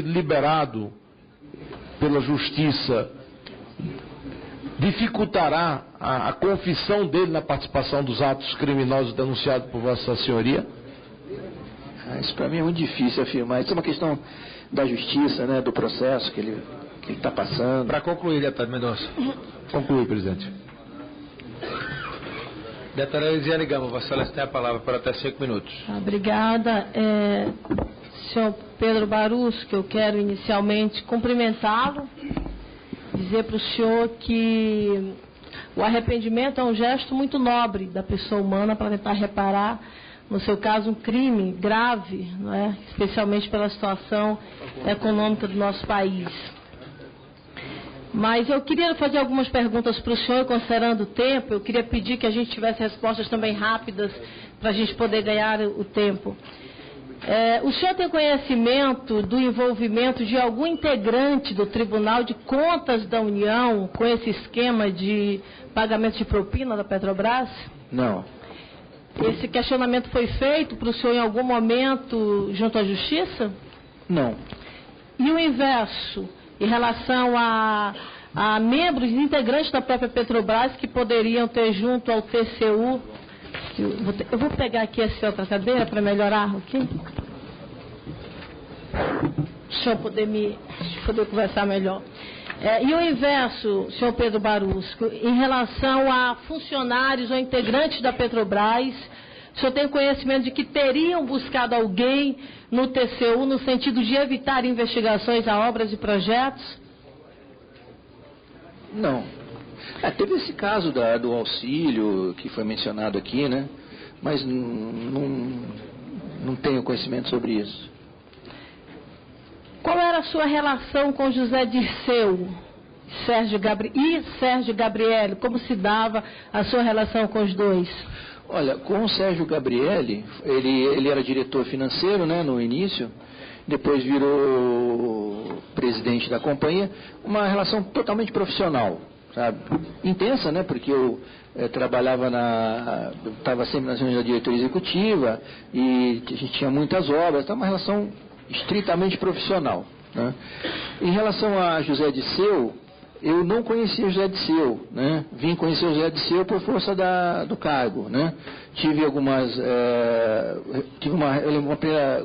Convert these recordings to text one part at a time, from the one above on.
liberado pela Justiça dificultará a confissão dele na participação dos atos criminosos denunciados por Vossa Senhoria? Isso para mim é muito difícil afirmar. Isso é uma questão da justiça, né, do processo que ele está passando. Para concluir, deputado Mendonça. Conclui, presidente. Deputada Elisiane Gama, Vossa Excelência tem a palavra por até 5 minutos. Obrigada. Senhor Pedro Barusco, eu quero inicialmente cumprimentá-lo, dizer para o senhor que o arrependimento é um gesto muito nobre da pessoa humana para tentar reparar, no seu caso, um crime grave, não é? Especialmente pela situação econômica do nosso país. Mas eu queria fazer algumas perguntas para o senhor, considerando o tempo, eu queria pedir que a gente tivesse respostas também rápidas para a gente poder ganhar o tempo. O senhor tem conhecimento do envolvimento de algum integrante do Tribunal de Contas da União com esse esquema de pagamento de propina da Petrobras? Não. Esse questionamento foi feito para o senhor em algum momento junto à Justiça? Não. E o inverso, em relação a membros integrantes da própria Petrobras que poderiam ter junto ao TCU... Eu vou pegar aqui essa outra cadeira para melhorar, ok? Deixa eu poder conversar melhor. E o inverso, senhor Pedro Barusco, em relação a funcionários ou integrantes da Petrobras, o senhor tem conhecimento de que teriam buscado alguém no TCU no sentido de evitar investigações a obras e projetos? Não. Teve esse caso do auxílio que foi mencionado aqui, né? Mas não tenho conhecimento sobre isso. Qual era a sua relação com José Dirceu e Sérgio Gabrielli? Como se dava a sua relação com os dois? Olha, com o Sérgio Gabrielli, ele era diretor financeiro, né, no início, depois virou presidente da companhia, uma relação totalmente profissional. Sabe? Intensa, né? Porque eu estava sempre nas reuniões da diretoria executiva e a gente tinha muitas obras, então uma relação estritamente profissional, né? Em relação a José Dirceu, eu não conhecia José Dirceu, né? Vim conhecer o José Dirceu por força do cargo, né?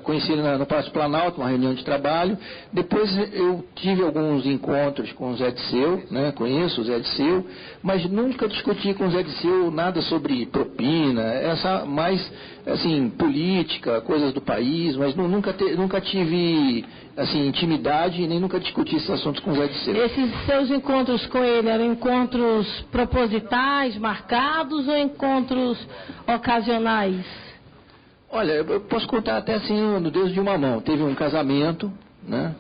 Conheci ele no Palácio Planalto, uma reunião de trabalho. Depois eu tive alguns encontros com o Zé Dirceu, né? Conheço o Zé Dirceu, mas nunca discuti com o Zé Dirceu nada sobre propina, mais assim, política, coisas do país, mas nunca tive assim, intimidade e nem nunca discuti esses assuntos com o Zé Dirceu. Esses seus encontros com ele eram encontros propositais, marcados ou encontros ocasionais? Olha, eu posso contar até assim no dedo de uma mão. Teve um casamento, né?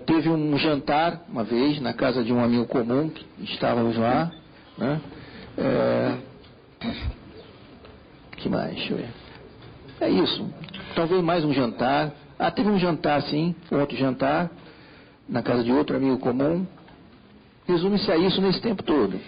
Teve um jantar uma vez na casa de um amigo comum que estávamos lá, né? Que mais? Deixa eu ver. É isso. Talvez mais um jantar. Teve um jantar, sim, outro jantar na casa de outro amigo comum. Resume-se a isso nesse tempo todo.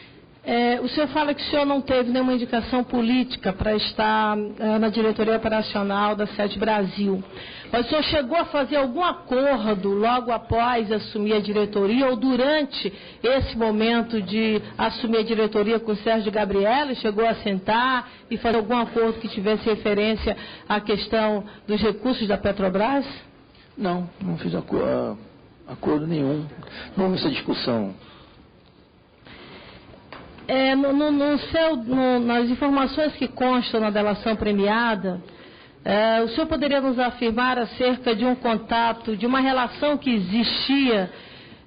O senhor fala que o senhor não teve nenhuma indicação política para estar na diretoria operacional da Sede Brasil. Mas o senhor chegou a fazer algum acordo logo após assumir a diretoria ou durante esse momento de assumir a diretoria com o Sérgio Gabrielli? Chegou a sentar e fazer algum acordo que tivesse referência à questão dos recursos da Petrobras? Não fiz acordo nenhum. Não houve essa discussão. Nas informações que constam na delação premiada, o senhor poderia nos afirmar acerca de um contato, de uma relação que existia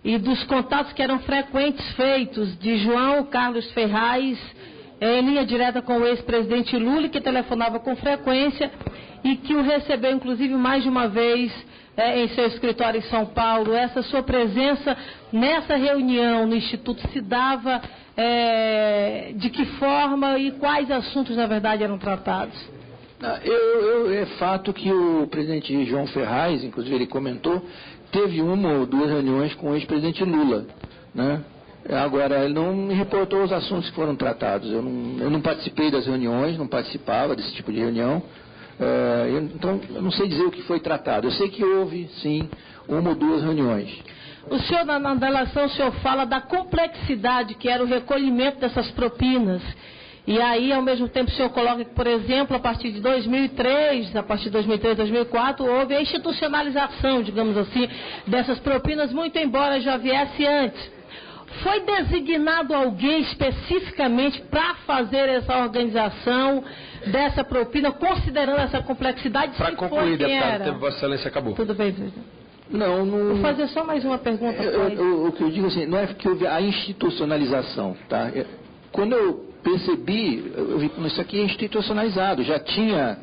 e dos contatos que eram frequentes feitos de João Carlos Ferraz em linha direta com o ex-presidente Lula, que telefonava com frequência e que o recebeu, inclusive, mais de uma vez em seu escritório em São Paulo? Essa sua presença nessa reunião no Instituto se dava de que forma e quais assuntos, na verdade, eram tratados? É fato que o presidente João Ferraz, inclusive ele comentou, teve uma ou duas reuniões com o ex-presidente Lula, né? Agora, ele não me reportou os assuntos que foram tratados. Eu não participei das reuniões, não participava desse tipo de reunião, Então, eu não sei dizer o que foi tratado. Eu sei que houve, sim, 1 ou 2 reuniões. O senhor, na delação, o senhor fala da complexidade que era o recolhimento dessas propinas. E aí, ao mesmo tempo, o senhor coloca que, por exemplo, a partir de 2003, 2004, houve a institucionalização, digamos assim, dessas propinas, muito embora já viesse antes. Foi designado alguém especificamente para fazer essa organização dessa propina, considerando essa complexidade? Para concluir, deputado, o tempo Vossa Excelência acabou. Tudo bem, presidente. Não. Vou fazer só mais uma pergunta. O que eu digo assim, não é que houve a institucionalização, tá? Quando eu percebi, eu vi que isso aqui é institucionalizado, já tinha,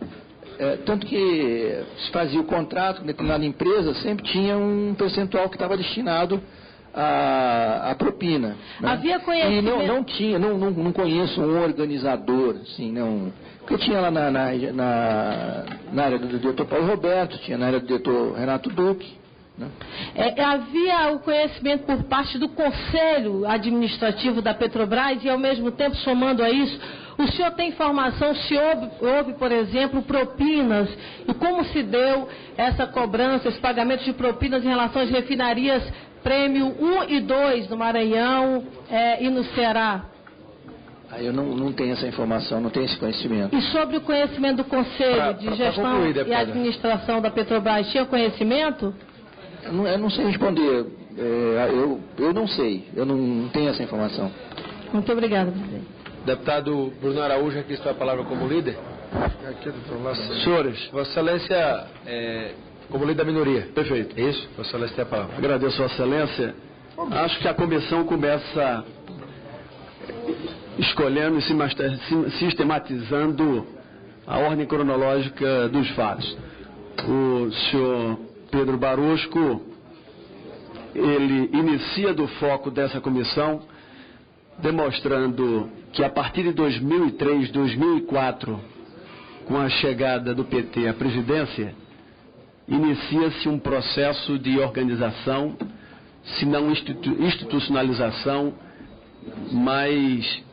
tanto que se fazia o contrato com determinada empresa, sempre tinha um percentual que estava destinado à propina. Né? Havia conhecimento? Não conheço um organizador, assim, não. Porque tinha lá na área do diretor Paulo Roberto, tinha na área do diretor Renato Duque. Né? Havia o conhecimento por parte do Conselho Administrativo da Petrobras e, ao mesmo tempo, somando a isso, o senhor tem informação se houve, por exemplo, propinas e como se deu essa cobrança, esse pagamento de propinas em relação às refinarias Prêmio 1 e 2 no Maranhão e no Ceará? Eu não tenho essa informação, não tenho esse conhecimento. E sobre o conhecimento do Conselho de Gestão e Administração da Petrobras, tinha conhecimento? Eu não sei responder. Eu não sei. Eu não tenho essa informação. Muito obrigada, presidente. Deputado Bruno Araújo, aqui está a palavra como líder. Aqui, doutor. Senhores, Vossa Excelência, como líder da minoria. Perfeito. É isso? Vossa Excelência tem a palavra. Agradeço, Vossa Excelência. Acho que a comissão começa escolhendo e sistematizando a ordem cronológica dos fatos. O senhor Pedro Barosco, ele inicia do foco dessa comissão, demonstrando que a partir de 2003, 2004, com a chegada do PT à presidência, inicia-se um processo de organização, se não institucionalização, mas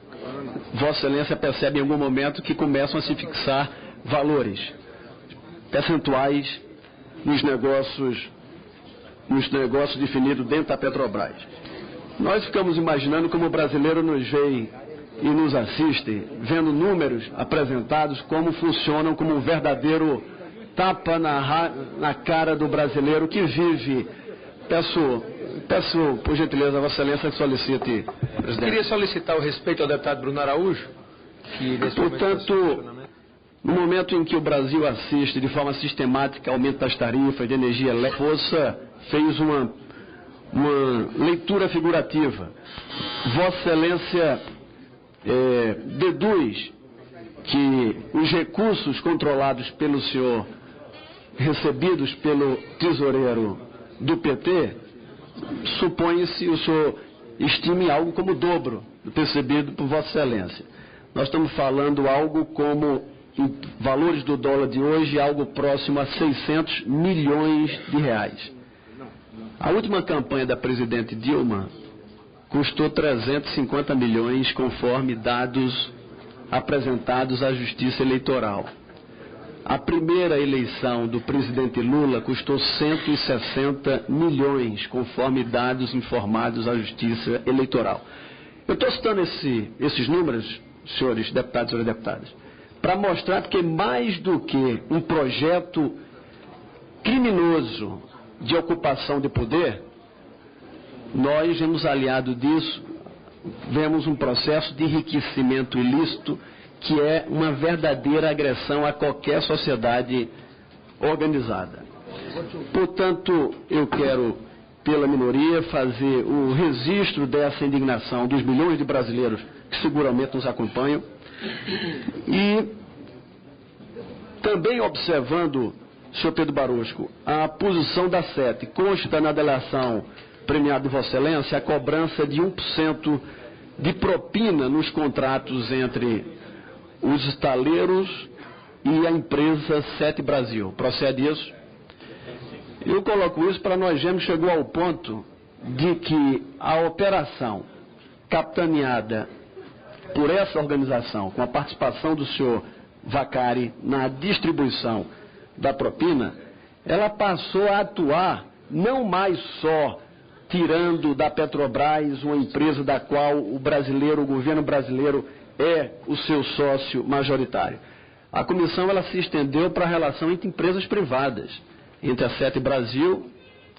Vossa Excelência percebe em algum momento que começam a se fixar valores percentuais nos negócios definidos dentro da Petrobras. Nós ficamos imaginando como o brasileiro nos vê e nos assiste, vendo números apresentados, como funcionam como um verdadeiro tapa na cara do brasileiro que vive. Peço, por gentileza, a Vossa Excelência que solicite, presidente. Queria solicitar o respeito ao deputado Bruno Araújo, que nesse portanto, no momento em que o Brasil assiste de forma sistemática aumento das tarifas de energia elétrica, a Força fez uma leitura figurativa. Vossa Excelência deduz que os recursos controlados pelo senhor, recebidos pelo tesoureiro do PT, supõe-se, o senhor estime algo como o dobro do percebido por Vossa Excelência. Nós estamos falando algo como, em valores do dólar de hoje, algo próximo a 600 milhões de reais. A última campanha da presidente Dilma custou 350 milhões, conforme dados apresentados à Justiça Eleitoral. A primeira eleição do presidente Lula custou 160 milhões, conforme dados informados à Justiça Eleitoral. Eu estou citando esses números, senhores deputados e senhoras deputadas, para mostrar que mais do que um projeto criminoso de ocupação de poder, nós vemos aliado disso, vemos um processo de enriquecimento ilícito que é uma verdadeira agressão a qualquer sociedade organizada. Portanto, eu quero, pela minoria, fazer o registro dessa indignação dos milhões de brasileiros que seguramente nos acompanham e também observando, senhor Pedro Barosco, a posição da SET. Consta na delação premiada de Vossa Excelência a cobrança de 1% de propina nos contratos entre os estaleiros e a empresa SET Brasil. Procede isso? Eu coloco isso para nós vermos, chegou ao ponto de que a operação capitaneada por essa organização, com a participação do senhor Vaccari na distribuição da propina, ela passou a atuar não mais só tirando da Petrobras uma empresa da qual o governo brasileiro é o seu sócio majoritário. A comissão ela se estendeu para a relação entre empresas privadas, entre a Sete Brasil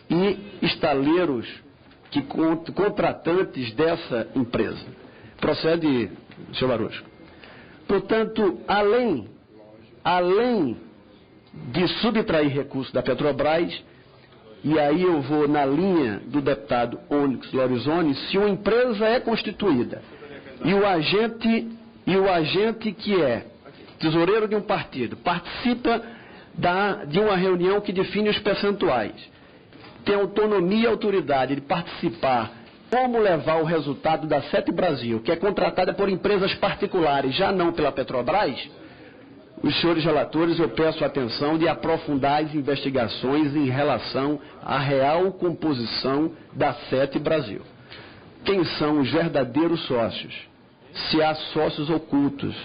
e estaleiros contratantes dessa empresa. Procede, senhor Barusco. Portanto, além de subtrair recursos da Petrobras, e aí eu vou na linha do deputado Onyx Lorenzoni, se uma empresa é constituída e o agente que é tesoureiro de um partido participa de uma reunião que define os percentuais, tem autonomia e autoridade de participar como levar o resultado da Sete Brasil, que é contratada por empresas particulares, já não pela Petrobras, os senhores relatores, eu peço a atenção de aprofundar as investigações em relação à real composição da Sete Brasil. Quem são os verdadeiros sócios? Se há sócios ocultos.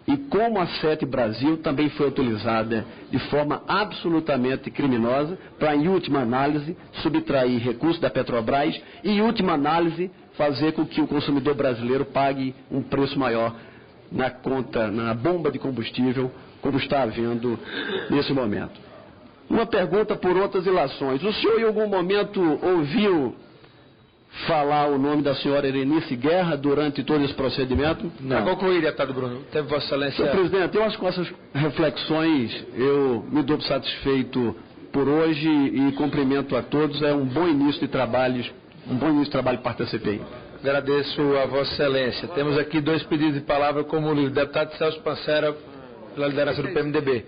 E como a Sete Brasil também foi utilizada de forma absolutamente criminosa para, em última análise, subtrair recursos da Petrobras e, em última análise, fazer com que o consumidor brasileiro pague um preço maior na conta, na bomba de combustível, como está havendo nesse momento. Uma pergunta por outras ilações. O senhor, em algum momento, ouviu falar o nome da senhora Erenice Guerra durante todo esse procedimento? Não. Para concluir, deputado Bruno, teve Vossa Excelência... Senhor presidente, eu acho que com essas reflexões eu me dou satisfeito por hoje e cumprimento a todos. É um bom início de trabalho, por parte da CPI. Agradeço a Vossa Excelência. Temos aqui 2 pedidos de palavra como livre. Deputado Celso Pancera, pela liderança do PMDB.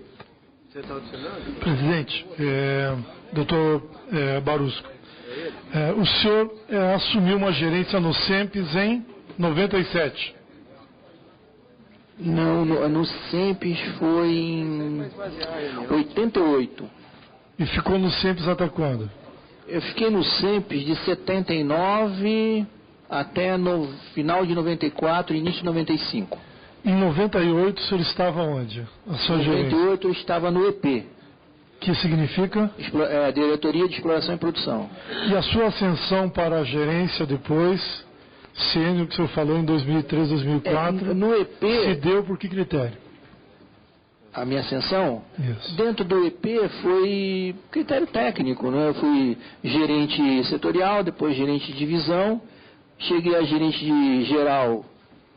Presidente, doutor Barusco, o senhor assumiu uma gerência no SEMPES em 97? Não, no SEMPES foi em 88. E ficou no SEMPES até quando? Eu fiquei no SEMPES de 79 até no final de 94, início de 95. Em 98 o senhor estava onde? A sua Em 98 eu estava no EP. Que significa? Diretoria de Exploração e Produção. E a sua ascensão para a gerência depois, sendo que o senhor falou em 2003, 2004, no EP, se deu por que critério? A minha ascensão? Isso. Dentro do EP foi critério técnico, né? Eu fui gerente setorial, depois gerente de divisão, cheguei a gerente de geral,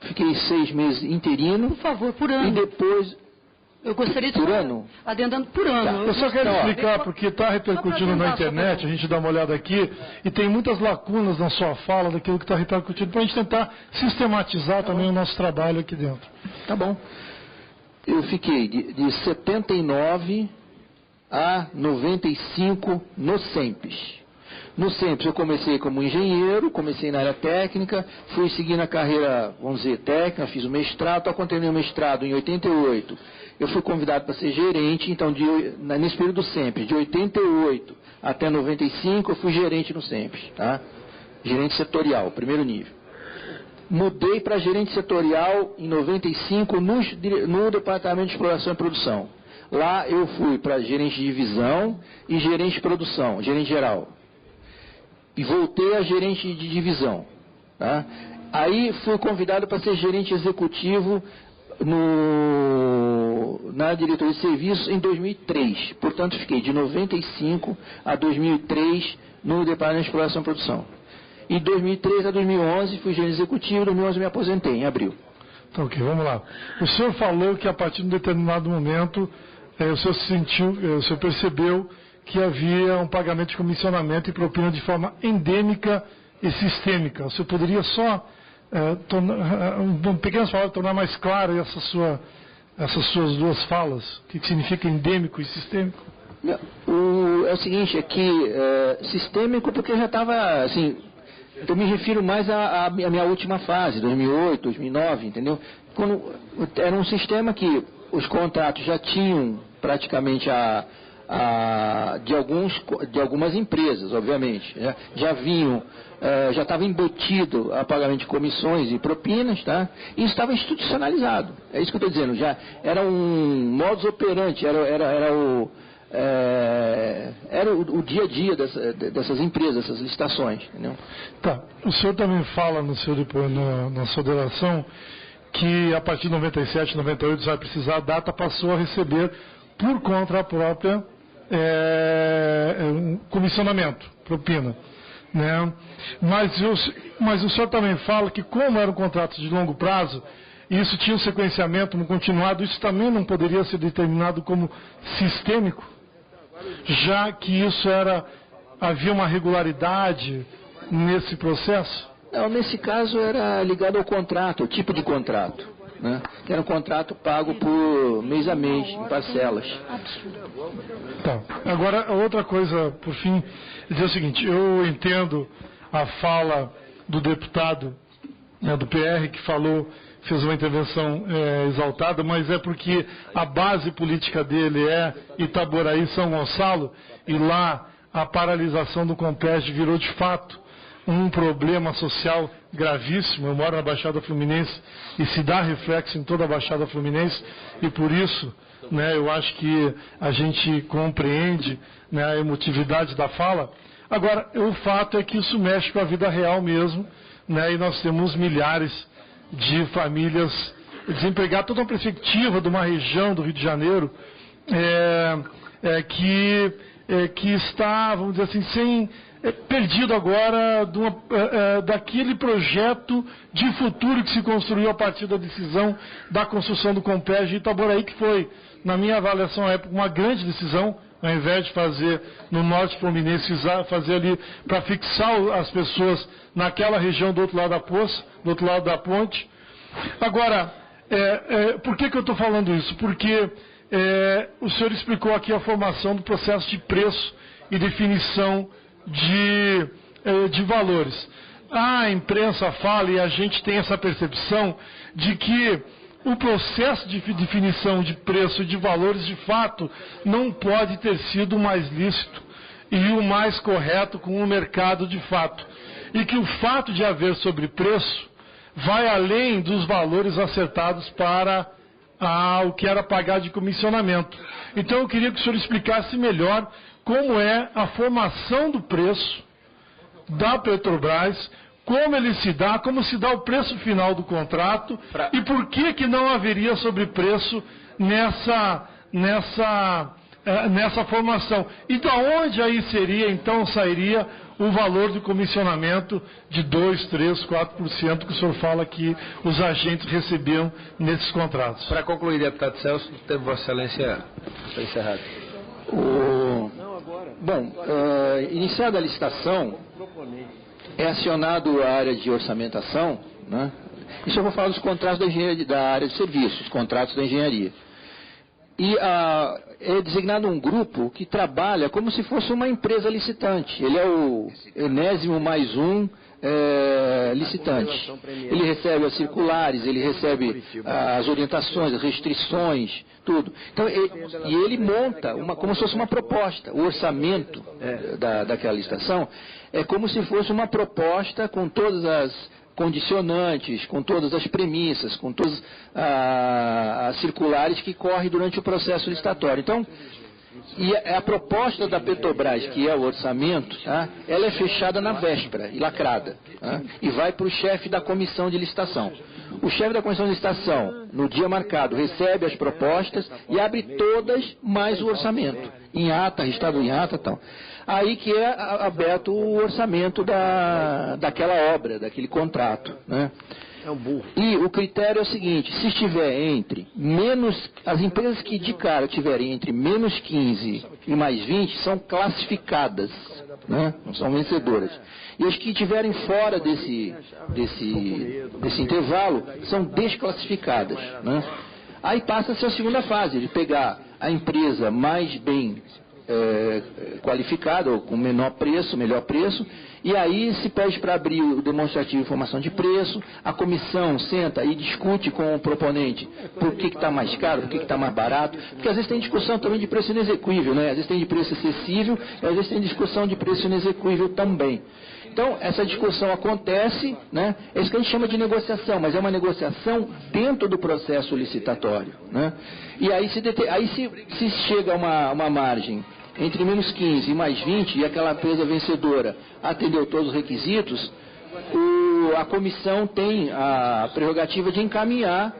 fiquei 6 meses interino. Por favor, por ano. E depois... Eu gostaria de... Por ano? Adendando por ano. Eu só quero explicar, porque está repercutindo na internet, a gente dá uma olhada aqui, e tem muitas lacunas na sua fala daquilo que está repercutindo, para a gente tentar sistematizar também o nosso trabalho aqui dentro. Tá bom. Eu fiquei de 79 a 95 no SEMPES. No SEMPES eu comecei como engenheiro, comecei na área técnica, fui seguindo a carreira, vamos dizer, técnica, fiz o mestrado, quando terminei o mestrado em 88, eu fui convidado para ser gerente, então nesse período do SEMPES, de 88 até 95, eu fui gerente no SEMPES, tá? Gerente setorial, primeiro nível. Mudei para gerente setorial em 95 no Departamento de Exploração e Produção. Lá eu fui para gerente de divisão e gerente de produção, gerente geral. E voltei a gerente de divisão. Tá? Aí fui convidado para ser gerente executivo na diretoria de serviços em 2003. Portanto, fiquei de 95 a 2003 no Departamento de Exploração e Produção. E de 2003 a 2011 fui gerente executivo, em 2011 me aposentei, em abril. Então, ok, vamos lá. O senhor falou que a partir de um determinado momento o senhor percebeu que havia um pagamento de comissionamento e propina de forma endêmica e sistêmica. O senhor poderia só, em pequenas palavras, tornar mais claro essas suas 2 falas? O que significa endêmico e sistêmico? É o seguinte, é que sistêmico porque já estava, assim, eu me refiro mais à minha última fase, 2008, 2009, entendeu? Quando era um sistema que os contratos já tinham praticamente de algumas empresas, obviamente, né? Já estava embutido a pagamento de comissões e propinas, tá? E estava institucionalizado. É isso que eu estou dizendo. Já era um modus operandi, era o dia a dia dessas empresas, dessas licitações. Entendeu? Tá. O senhor também fala na sua delação que a partir de 97, 98, você vai precisar, a data passou a receber por conta própria comissionamento, propina. Né? Mas o senhor também fala que, como eram contratos de longo prazo, e isso tinha um sequenciamento no continuado, isso também não poderia ser determinado como sistêmico, já que isso havia uma regularidade nesse processo? Não, nesse caso era ligado ao contrato, ao tipo de contrato, né? Que era um contrato pago por mês a mês, em parcelas. Tá. Agora, outra coisa, por fim, dizer o seguinte: eu entendo a fala do deputado, né, do PR, que fez uma intervenção exaltada, mas é porque a base política dele é Itaboraí, São Gonçalo, e lá a paralisação do Compes virou de fato um problema social gravíssimo. Eu moro na Baixada Fluminense e se dá reflexo em toda a Baixada Fluminense, e por isso, né, eu acho que a gente compreende, né, a emotividade da fala. Agora, o fato é que isso mexe com a vida real mesmo, né, e nós temos milhares de famílias desempregadas, toda uma perspectiva de uma região do Rio de Janeiro que está, vamos dizer assim, perdido agora daquele projeto de futuro que se construiu a partir da decisão da construção do Compes de Itaboraí, que foi, na minha avaliação à época, uma grande decisão, ao invés de fazer no norte fluminense, fazer ali para fixar as pessoas naquela região do outro lado da poça, do outro lado da ponte. Agora, por que eu estou falando isso? Porque o senhor explicou aqui a formação do processo de preço e definição de valores. A imprensa fala, e a gente tem essa percepção, de que o processo de definição de preço e de valores, de fato, não pode ter sido o mais lícito e o mais correto com o mercado de fato. E que o fato de haver sobrepreço vai além dos valores acertados para o que era pagar de comissionamento. Então eu queria que o senhor explicasse melhor como é a formação do preço da Petrobras, como ele se dá, como se dá o preço final do contrato e por que não haveria sobrepreço nessa formação. E de onde aí sairia o valor de comissionamento de 2%, 3%, 4% que o senhor fala que os agentes recebiam nesses contratos. Para concluir, deputado Celso, o tempo de Vossa Excelência está encerrado. Iniciada a licitação, é acionado a área de orçamentação, né? Isso eu vou falar dos contratos da área de serviços, os contratos da engenharia. E é designado um grupo que trabalha como se fosse uma empresa licitante. Ele é o enésimo+1 licitante. Ele recebe as circulares, ele recebe as orientações, as restrições, tudo. Então, ele monta como se fosse uma proposta. O orçamento daquela licitação é como se fosse uma proposta com todas as condicionantes, com todas as premissas, com todas as circulares que correm durante o processo licitatório. Então, e a proposta da Petrobras, que é o orçamento, ela é fechada na véspera e lacrada, e vai para o chefe da comissão de licitação. O chefe da comissão de licitação, no dia marcado, recebe as propostas e abre todas mais o orçamento, em ata, registrado em ata e tal. Aí que é aberto o orçamento daquela obra, daquele contrato, né? E o critério é o seguinte: se estiver as empresas que de cara tiverem entre menos 15 e mais 20 são classificadas, né? Não são vencedoras. E as que estiverem fora desse intervalo são desclassificadas, né? Aí passa-se a segunda fase, de pegar a empresa mais bem qualificada, ou com menor preço, melhor preço, e aí se pede para abrir o demonstrativo de informação de preço, a comissão senta e discute com o proponente por que está mais caro, por que está mais barato, porque às vezes tem discussão também de preço inexequível, né? Às vezes tem de preço acessível, e às vezes tem discussão de preço inexequível também. Então, essa discussão acontece, né? É isso que a gente chama de negociação, mas é uma negociação dentro do processo licitatório, né? E aí se chega a uma margem entre menos 15 e mais 20, e aquela empresa vencedora atendeu todos os requisitos, a comissão tem a prerrogativa de encaminhar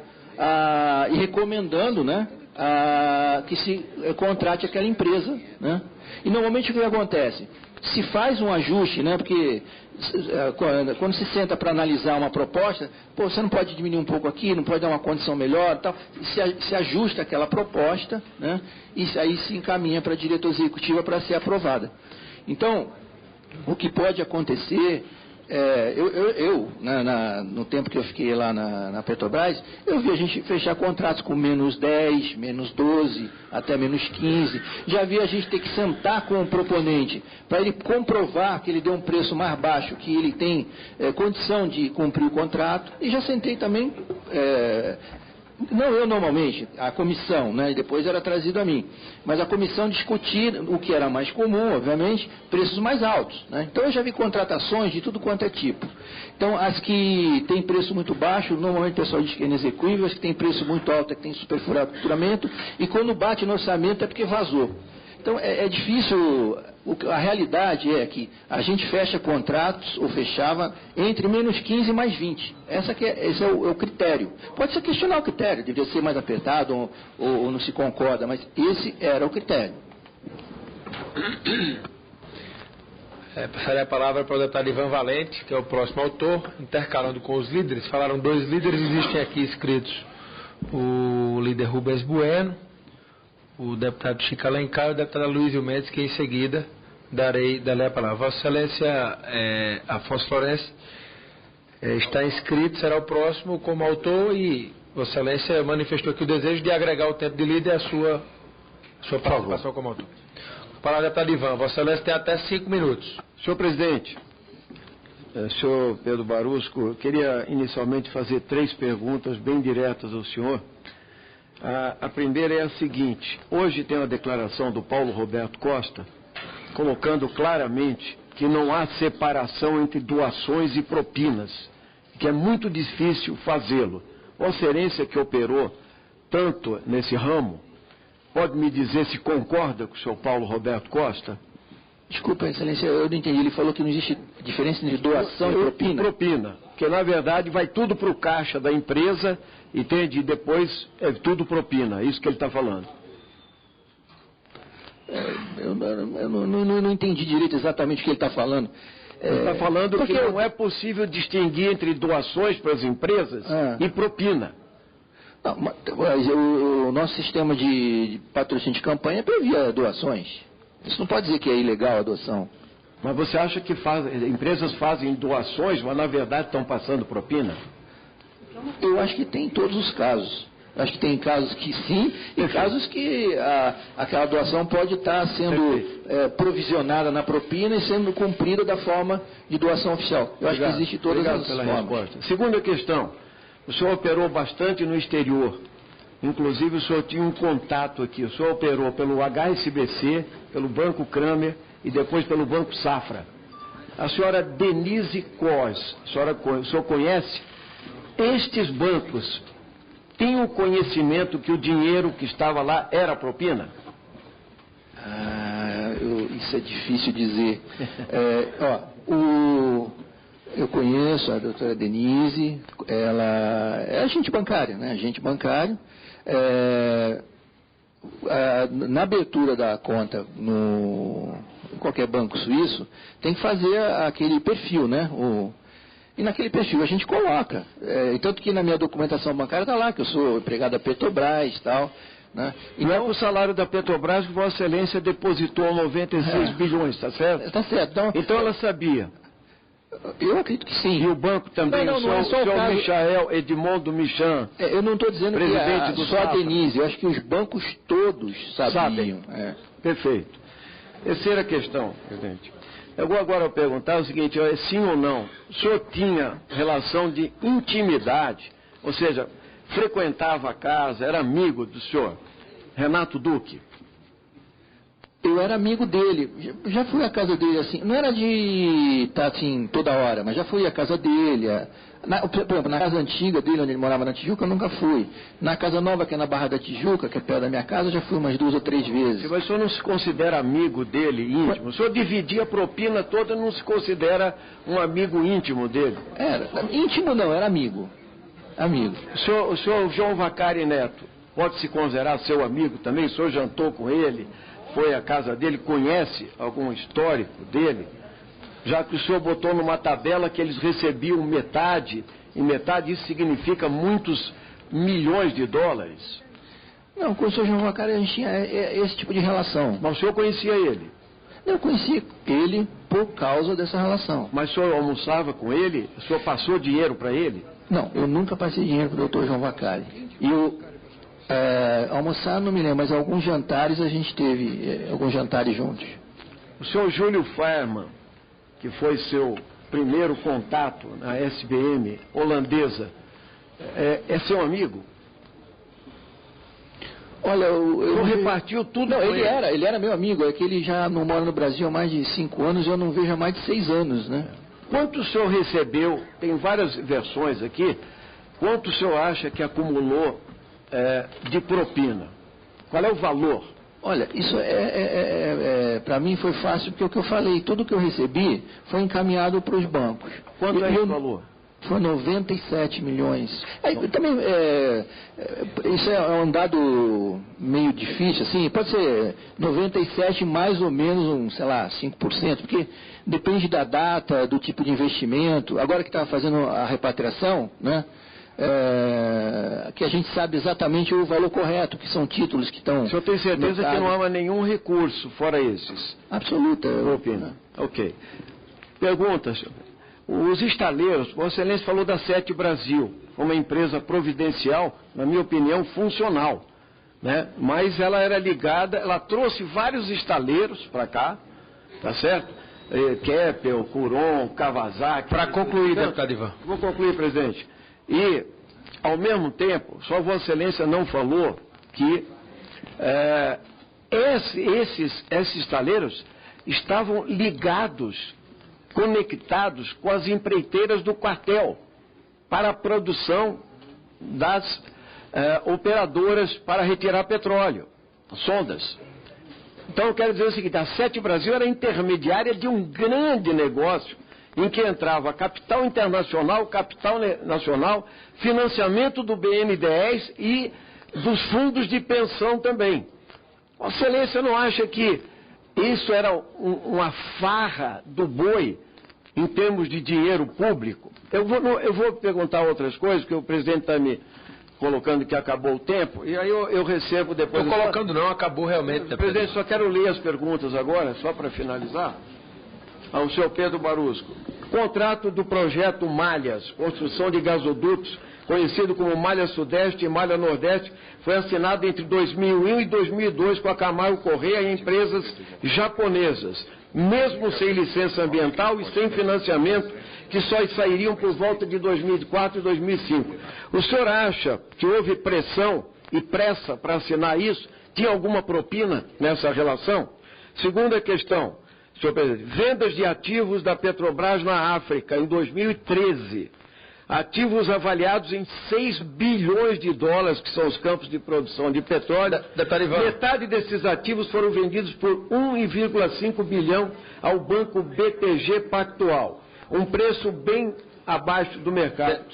e recomendando, né, que se contrate aquela empresa, né? E normalmente o que acontece? Se faz um ajuste, né, porque quando se senta para analisar uma proposta, pô, você não pode diminuir um pouco aqui, não pode dar uma condição melhor, tal, se ajusta aquela proposta, né, e aí se encaminha para a diretoria executiva para ser aprovada. Então, o que pode acontecer, no tempo que eu fiquei lá na Petrobras, eu vi a gente fechar contratos com menos 10, menos 12, até menos 15. Já vi a gente ter que sentar com o proponente para ele comprovar que ele deu um preço mais baixo, que ele tem condição de cumprir o contrato. E já sentei também, não eu normalmente, a comissão, né, e depois era trazido a mim, mas a comissão discutir o que era mais comum, obviamente, preços mais altos, né? Então eu já vi contratações de tudo quanto é tipo. Então as que tem preço muito baixo, normalmente o pessoal diz que é inexequível, as que tem preço muito alto é que tem superfaturamento, e quando bate no orçamento é porque vazou. Então é difícil, a realidade é que a gente fecha contratos, ou fechava, entre menos 15 e mais 20. Esse é o critério. Pode ser questionar o critério, deveria ser mais apertado ou não se concorda, mas esse era o critério. Passaria a palavra para o deputado Ivan Valente, que é o próximo autor, intercalando com os líderes. Falaram 2 líderes, existem aqui escritos o líder Rubens Bueno, o deputado Chico Alencar e o deputado Luísio Mendes, que em seguida darei a palavra. Vossa Excelência, Afonso Florencio, está inscrito, será o próximo como autor, e Vossa Excelência manifestou aqui o desejo de agregar o tempo de líder à sua participação como autor. Palavra deputado Ivan. Vossa Excelência tem até 5 minutos. Senhor presidente, senhor Pedro Barusco, eu queria inicialmente fazer 3 perguntas bem diretas ao senhor. A primeira é a seguinte: hoje tem uma declaração do Paulo Roberto Costa colocando claramente que não há separação entre doações e propinas, que é muito difícil fazê-lo. Vossa Excelência, que operou tanto nesse ramo, pode me dizer se concorda com o senhor Paulo Roberto Costa? Desculpa, Excelência, eu não entendi. Ele falou que não existe diferença entre doação e propina? Propina, porque na verdade vai tudo para o caixa da empresa, entende? E depois é tudo propina, isso que ele está falando. Eu não entendi direito exatamente o que ele está falando. Ele está falando porque que não é possível distinguir entre doações para as empresas e propina. Não, mas o nosso sistema de patrocínio de campanha previa doações. Isso não pode dizer que é ilegal a doação. Mas você acha que empresas fazem doações, mas na verdade estão passando propina? Eu acho que tem em todos os casos. Eu acho que tem casos que sim, e casos que aquela doação pode estar sendo provisionada na propina e sendo cumprida da forma de doação oficial. Eu acho que existe todas as formas. Segunda questão. O senhor operou bastante no exterior. Inclusive, o senhor tinha um contato aqui. O senhor operou pelo HSBC, pelo Banco Kramer e depois pelo Banco Safra. A senhora Denise Cos, o senhor conhece? Estes bancos têm o conhecimento que o dinheiro que estava lá era propina? Isso é difícil dizer. Eu conheço a doutora Denise, ela é agente bancário, né? Agente bancário. Na abertura da conta em qualquer banco suíço, tem que fazer aquele perfil, né? E naquele perfil a gente coloca. Tanto que na minha documentação bancária está lá, que eu sou empregado da Petrobras e tal. Né? E não é o salário da Petrobras que Vossa Excelência depositou 96 bilhões, está certo? Está certo. Então ela sabia. Eu acredito que sim. E o banco também, não é só o caso... Michael Edmondo Michan. Eu não estou dizendo que só a Denise, eu acho que os bancos todos sabiam. Perfeito. Terceira questão, presidente. Eu vou agora perguntar o seguinte, sim ou não, o senhor tinha relação de intimidade, ou seja, frequentava a casa, era amigo do senhor Renato Duque? Eu era amigo dele, já fui à casa dele assim, não era de estar assim toda hora, mas já fui à casa dele. Por exemplo, na casa antiga dele, onde ele morava na Tijuca, eu nunca fui. Na casa nova, que é na Barra da Tijuca, que é perto da minha casa, eu já fui umas 2 ou 3 vezes. Mas o senhor não se considera amigo dele, íntimo? O senhor dividia a propina toda e não se considera um amigo íntimo dele? Era, íntimo não, era amigo. Amigo. O senhor João Vacari Neto, pode se considerar seu amigo também? O senhor jantou com ele? Foi à casa dele, conhece algum histórico dele, já que o senhor botou numa tabela que eles recebiam metade, e metade isso significa muitos milhões de dólares. Não, com o senhor João Vacari a gente tinha esse tipo de relação. Mas o senhor conhecia ele? Eu conheci ele por causa dessa relação. Mas o senhor almoçava com ele? O senhor passou dinheiro para ele? Não, eu nunca passei dinheiro para o doutor João Vacari. E almoçar não me lembro, mas alguns jantares a gente teve, alguns jantares juntos. O senhor Júlio Fairman, que foi seu primeiro contato na SBM holandesa, é seu amigo? Olha, eu repartiu tudo não, com ele era meu amigo, é que ele já não mora no Brasil há mais de 5 anos, eu não vejo há mais de 6 anos, né? Quanto o senhor recebeu, tem várias versões aqui, quanto o senhor acha que acumulou de propina? Qual é o valor? Olha, isso para mim foi fácil, porque o que eu falei, tudo que eu recebi foi encaminhado para os bancos. Quanto é esse valor? Foi 97 milhões. Também, isso é um dado meio difícil, assim, pode ser 97 mais ou menos, sei lá, 5%, porque depende da data, do tipo de investimento. Agora que está fazendo a repatriação, né? Que a gente sabe exatamente o valor correto, que são títulos que estão... O senhor tem certeza que não há nenhum recurso fora esses? Absoluta. Opina. Ok. Pergunta, senhor. Os estaleiros, Vossa Excelência falou da Sete Brasil, uma empresa providencial, na minha opinião, funcional, né? Mas ela era ligada, ela trouxe vários estaleiros para cá, tá certo? Keppel, Curon, Kawasaki... Para concluir, deputado Ivan. Vou concluir, presidente. E, ao mesmo tempo, só Vossa Excelência não falou que esses estaleiros estavam ligados, conectados com as empreiteiras do quartel para a produção das operadoras para retirar petróleo, sondas. Então, eu quero dizer o seguinte, a Sete Brasil era intermediária de um grande negócio em que entrava capital internacional, capital nacional, financiamento do BNDES e dos fundos de pensão também. Vossa Excelência não acha que isso era uma farra do boi em termos de dinheiro público? Eu vou perguntar outras coisas, que o presidente está me colocando que acabou o tempo, e aí eu recebo depois... Estou colocando não, acabou realmente. Presidente, só quero ler as perguntas agora, só para finalizar. Ao senhor Pedro Barusco. Contrato do projeto Malhas, construção de gasodutos, conhecido como Malha Sudeste e Malha Nordeste, foi assinado entre 2001 e 2002 com a Camargo Correia e empresas japonesas, mesmo sem licença ambiental e sem financiamento, que só sairiam por volta de 2004 e 2005. O senhor acha que houve pressão e pressa para assinar isso? Tinha alguma propina nessa relação? Segunda questão. Senhor presidente, vendas de ativos da Petrobras na África em 2013. Ativos avaliados em 6 bilhões de dólares, que são os campos de produção de petróleo. Metade desses ativos foram vendidos por 1,5 bilhão ao banco BTG Pactual. Um preço bem abaixo do mercado.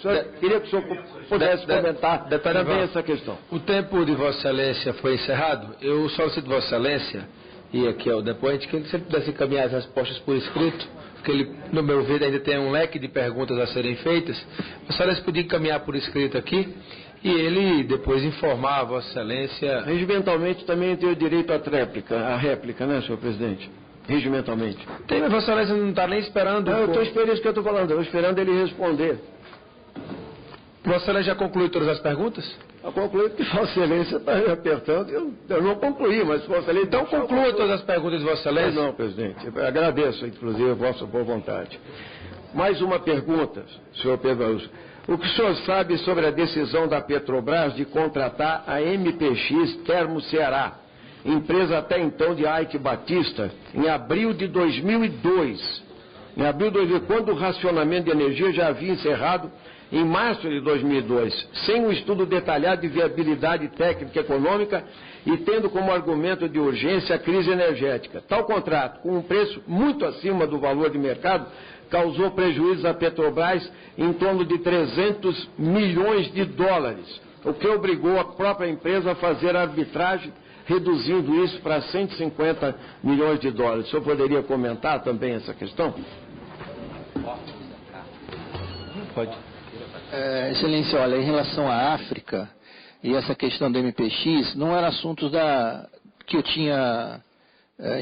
Queria que o senhor pudesse comentar também essa questão. O tempo de Vossa Excelência foi encerrado. Eu solicito Vossa Excelência, e aqui é o depoente, que ele sempre pudesse encaminhar as respostas por escrito, porque ele, no meu ver, ainda tem um leque de perguntas a serem feitas. Vossa Excelência podia encaminhar por escrito aqui, e ele depois informar a Vossa Excelência... Regimentalmente também tem o direito à réplica, né, senhor presidente? Regimentalmente. Tem, mas Vossa Excelência não está nem esperando... Não, eu estou esperando isso que eu estou falando, eu estou esperando ele responder. Vossa Excelência já concluiu todas as perguntas? Eu concluí que Vossa Excelência está me apertando, eu não concluí, mas Vossa Excelência... Então conclua todas as perguntas de Vossa Excelência. Não, presidente. Eu agradeço, inclusive, a vossa boa vontade. Mais uma pergunta, senhor Pedro Barroso. O que o senhor sabe sobre a decisão da Petrobras de contratar a MPX Termo Ceará, empresa até então de Ike Batista, em abril de 2002? Em abril de 2002, quando o racionamento de energia já havia encerrado em março de 2002, sem um estudo detalhado de viabilidade técnica e econômica e tendo como argumento de urgência a crise energética. Tal contrato, com um preço muito acima do valor de mercado, causou prejuízos à Petrobras em torno de 300 milhões de dólares, o que obrigou a própria empresa a fazer a arbitragem, reduzindo isso para 150 milhões de dólares. O senhor poderia comentar também essa questão? Pode. Excelência, olha, em relação à África e essa questão do MPX, não eram assuntos que eu tinha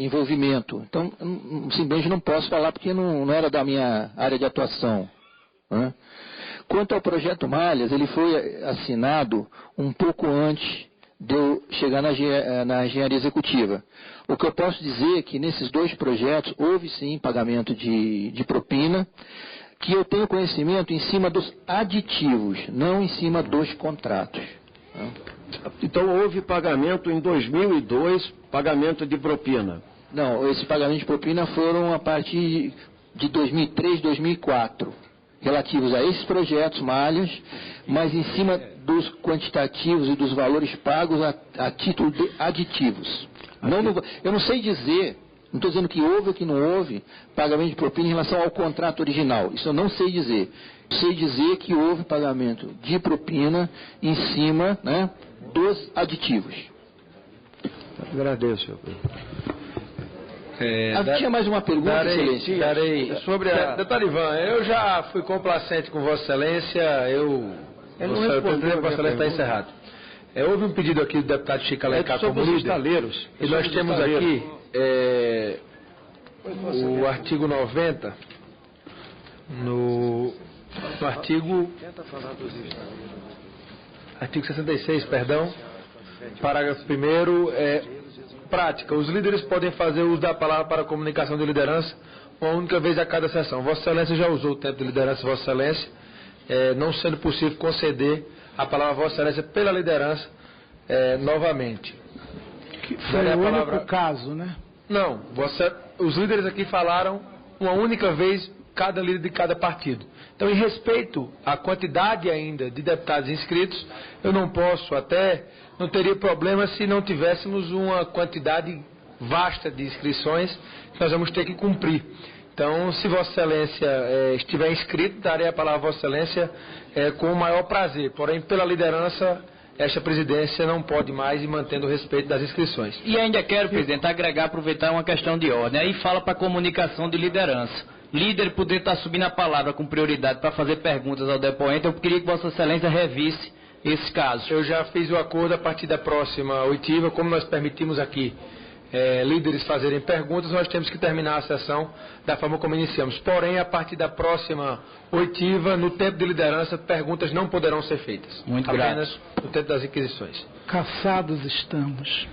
envolvimento. Então, simplesmente não posso falar porque não era da minha área de atuação. Né? Quanto ao projeto Malhas, ele foi assinado um pouco antes de eu chegar na engenharia executiva. O que eu posso dizer é que nesses dois projetos houve sim pagamento de propina, que eu tenho conhecimento em cima dos aditivos, não em cima dos contratos. Então houve pagamento em 2002, pagamento de propina? Não, esse pagamento de propina foram a partir de 2003, 2004, relativos a esses projetos Malhas, mas em cima dos quantitativos e dos valores pagos a título de aditivos. Eu não sei dizer, não estou dizendo que houve ou que não houve pagamento de propina em relação ao contrato original. Isso eu não sei dizer. Eu sei dizer que houve pagamento de propina em cima, né, dos aditivos. Agradeço, senhor. Tinha mais uma pergunta, Excelência? Darei. Sobre a... Doutor Ivan, eu já fui complacente com Vossa Excelência, Vossa Excelência está encerrado. Houve um pedido aqui do deputado Chico Alencar como líder, e nós temos aqui o artigo 90, no artigo 66, perdão, parágrafo 1º, prática. Os líderes podem fazer uso da palavra para comunicação de liderança uma única vez a cada sessão. Vossa Excelência já usou o tempo de liderança, Vossa Excelência, não sendo possível conceder a palavra a Vossa Excelência pela liderança novamente. Foi o único caso, né? Não, os líderes aqui falaram uma única vez, cada líder de cada partido. Então, em respeito à quantidade ainda de deputados inscritos, eu não teria problema se não tivéssemos uma quantidade vasta de inscrições que nós vamos ter que cumprir. Então, se Vossa Excelência estiver inscrito, darei a palavra a Vossa Excelência com o maior prazer. Porém, pela liderança, esta presidência não pode mais ir mantendo o respeito das inscrições. E ainda quero, presidente, aproveitar uma questão de ordem. Aí fala para a comunicação de liderança. Líder poder estar subindo a palavra com prioridade para fazer perguntas ao depoente, eu queria que Vossa Excelência revisse esse caso. Eu já fiz o acordo a partir da próxima oitiva, como nós permitimos aqui líderes fazerem perguntas, nós temos que terminar a sessão da forma como iniciamos. Porém, a partir da próxima oitiva, no tempo de liderança, perguntas não poderão ser feitas. Muito apenas no tempo das inquisições. Caçados estamos.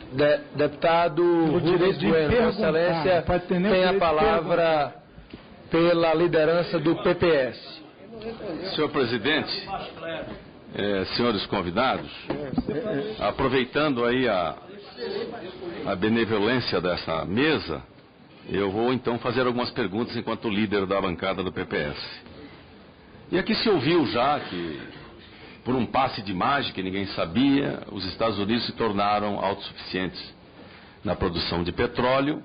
Deputado Rubens Bueno, Vossa Excelência tem a palavra pela liderança do PPS. Senhor presidente, senhores convidados, aproveitando aí a benevolência dessa mesa, eu vou então fazer algumas perguntas enquanto líder da bancada do PPS. E aqui se ouviu já que, por um passe de mágica, ninguém sabia, os Estados Unidos se tornaram autossuficientes na produção de petróleo,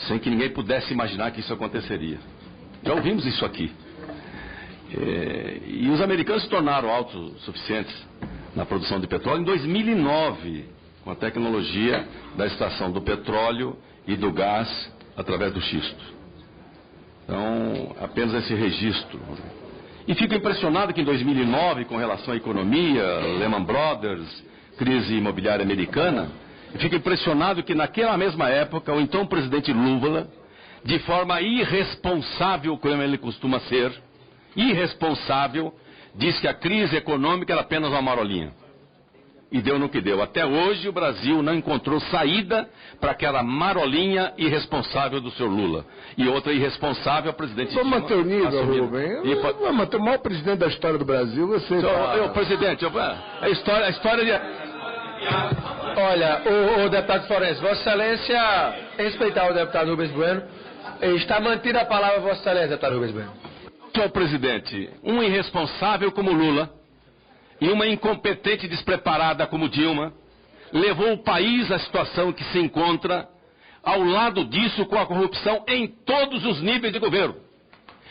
sem que ninguém pudesse imaginar que isso aconteceria. Já ouvimos isso aqui. E os americanos se tornaram autossuficientes na produção de petróleo em 2009, com a tecnologia da extração do petróleo e do gás através do xisto. Então, apenas esse registro. E fico impressionado que em 2009, com relação à economia, Lehman Brothers, crise imobiliária americana, fico impressionado que naquela mesma época, o então presidente Lula, de forma irresponsável, como ele costuma ser, irresponsável, disse que a crise econômica era apenas uma marolinha. E deu no que deu. Até hoje o Brasil não encontrou saída para aquela marolinha irresponsável do senhor Lula. E outra irresponsável, o presidente Dilma. Vamos manter o nível, Rubem. Vamos manter o maior presidente da história do Brasil. Você presidente, a história de... Olha, o deputado Florencio, Vossa Excelência, respeitar o deputado Rubens Bueno, está mantida a palavra, Vossa Excelência, deputado Rubens Bueno. Senhor presidente, um irresponsável como Lula e uma incompetente despreparada como Dilma levou o país à situação que se encontra, ao lado disso com a corrupção em todos os níveis de governo,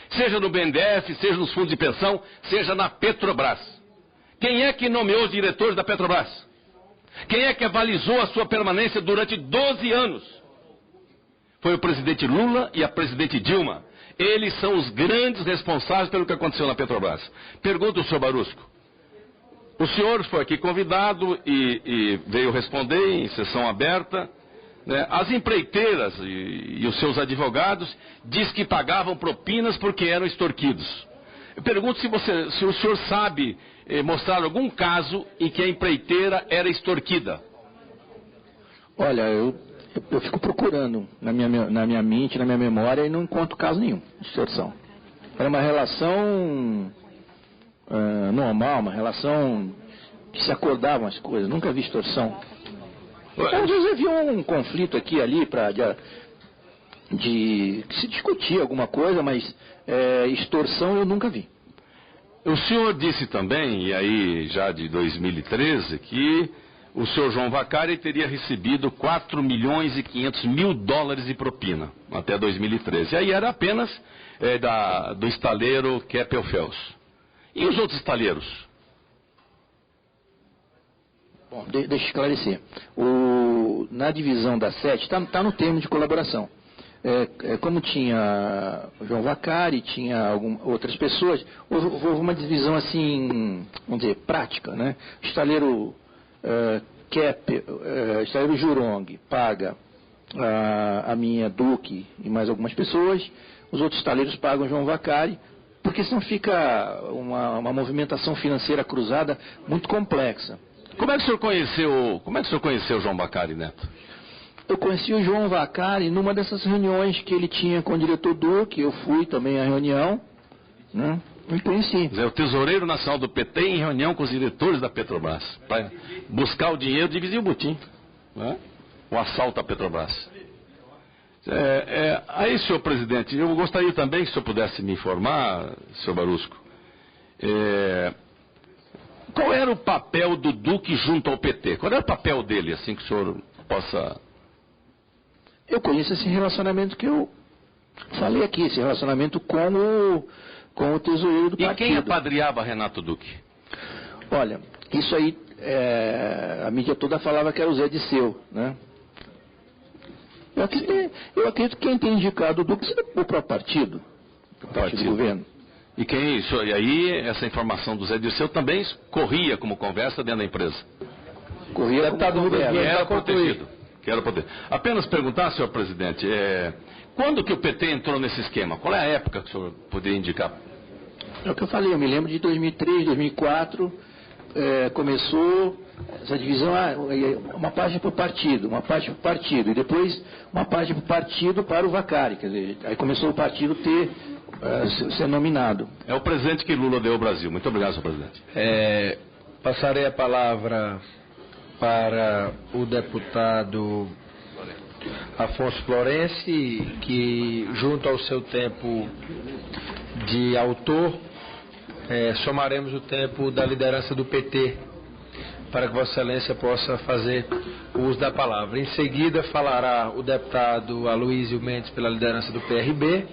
seja no BNDES, seja nos fundos de pensão, seja na Petrobras. Quem é que nomeou os diretores da Petrobras? Quem é que avalizou a sua permanência durante 12 anos? Foi o presidente Lula e a presidente Dilma. Eles são os grandes responsáveis pelo que aconteceu na Petrobras. Pergunta ao senhor Barusco. O senhor foi aqui convidado e veio responder em sessão aberta, né? As empreiteiras e os seus advogados diz que pagavam propinas porque eram extorquidos. Eu pergunto se o senhor sabe mostrar algum caso em que a empreiteira era extorquida. Olha, eu fico procurando na minha mente, na minha memória, e não encontro caso nenhum de extorsão. Era uma relação normal, uma relação que se acordavam as coisas, nunca vi extorsão. Às vezes havia um conflito aqui e ali de se discutir alguma coisa, mas extorsão eu nunca vi. O senhor disse também, e aí já de 2013, que o senhor João Vacari teria recebido 4 milhões e 500 mil dólares de propina até 2013. E aí era apenas do estaleiro Keppel-Fels. E os outros estaleiros? Bom, deixa eu esclarecer. Na divisão da SET, está no termo de colaboração. Como tinha o João Vacari, tinha outras pessoas, houve uma divisão assim, vamos dizer, prática, né? Estaleiro estaleiro Jurong paga a minha Duque e mais algumas pessoas, os outros estaleiros pagam o João Vacari, porque senão fica uma movimentação financeira cruzada muito complexa. Como é que o senhor conheceu o João Vacari, Neto? Eu conheci o João Vacari numa dessas reuniões que ele tinha com o diretor Duque, eu fui também à reunião, né? Me conheci. O tesoureiro nacional do PT em reunião com os diretores da Petrobras, para buscar o dinheiro, dividir o butim, né? O assalto à Petrobras. Aí, senhor presidente, eu gostaria também que o senhor pudesse me informar, senhor Barusco, qual era o papel do Duque junto ao PT? Qual era o papel dele, assim que o senhor possa... Eu conheço esse relacionamento que eu falei aqui, esse relacionamento com o tesoureiro do partido. E quem apadreava Renato Duque? Olha, isso aí, a mídia toda falava que era o Zé Disseu, né? Eu acredito que quem tem indicado o Duque seria o próprio partido, o partido do governo. E aí essa informação do Zé Disseu também corria como conversa dentro da empresa? Corria como conversa. E era protegido. Quero poder. Apenas perguntar, senhor presidente, quando que o PT entrou nesse esquema? Qual é a época que o senhor poderia indicar? É o que eu falei, eu me lembro de 2003, 2004, começou essa divisão, uma parte para o partido, e depois uma parte para o partido para o Vacari, quer dizer, aí começou o partido ser nominado. É o presente que Lula deu ao Brasil. Muito obrigado, senhor presidente. Passarei a palavra para o deputado Afonso Florencio, que junto ao seu tempo de autor, somaremos o tempo da liderança do PT, para que Vossa Excelência possa fazer o uso da palavra. Em seguida falará o deputado Aloysio Mendes pela liderança do PRB,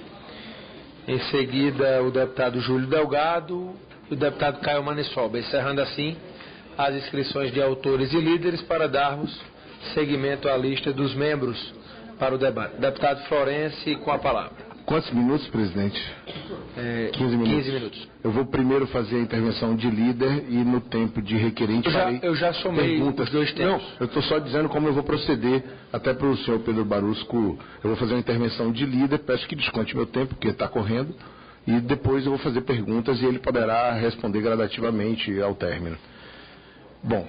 em seguida o deputado Júlio Delgado e o deputado Caio Maniçoba, encerrando assim as inscrições de autores e líderes para darmos seguimento à lista dos membros para o debate. Deputado Florencio, com a palavra. Quantos minutos, presidente? 15 minutos. 15 minutos. Eu vou primeiro fazer a intervenção de líder e no tempo de requerente eu já somei os dois tempos. Não, eu estou só dizendo como eu vou proceder, até para o senhor Pedro Barusco, eu vou fazer uma intervenção de líder, peço que desconte meu tempo, porque está correndo, e depois eu vou fazer perguntas e ele poderá responder gradativamente ao término. Bom,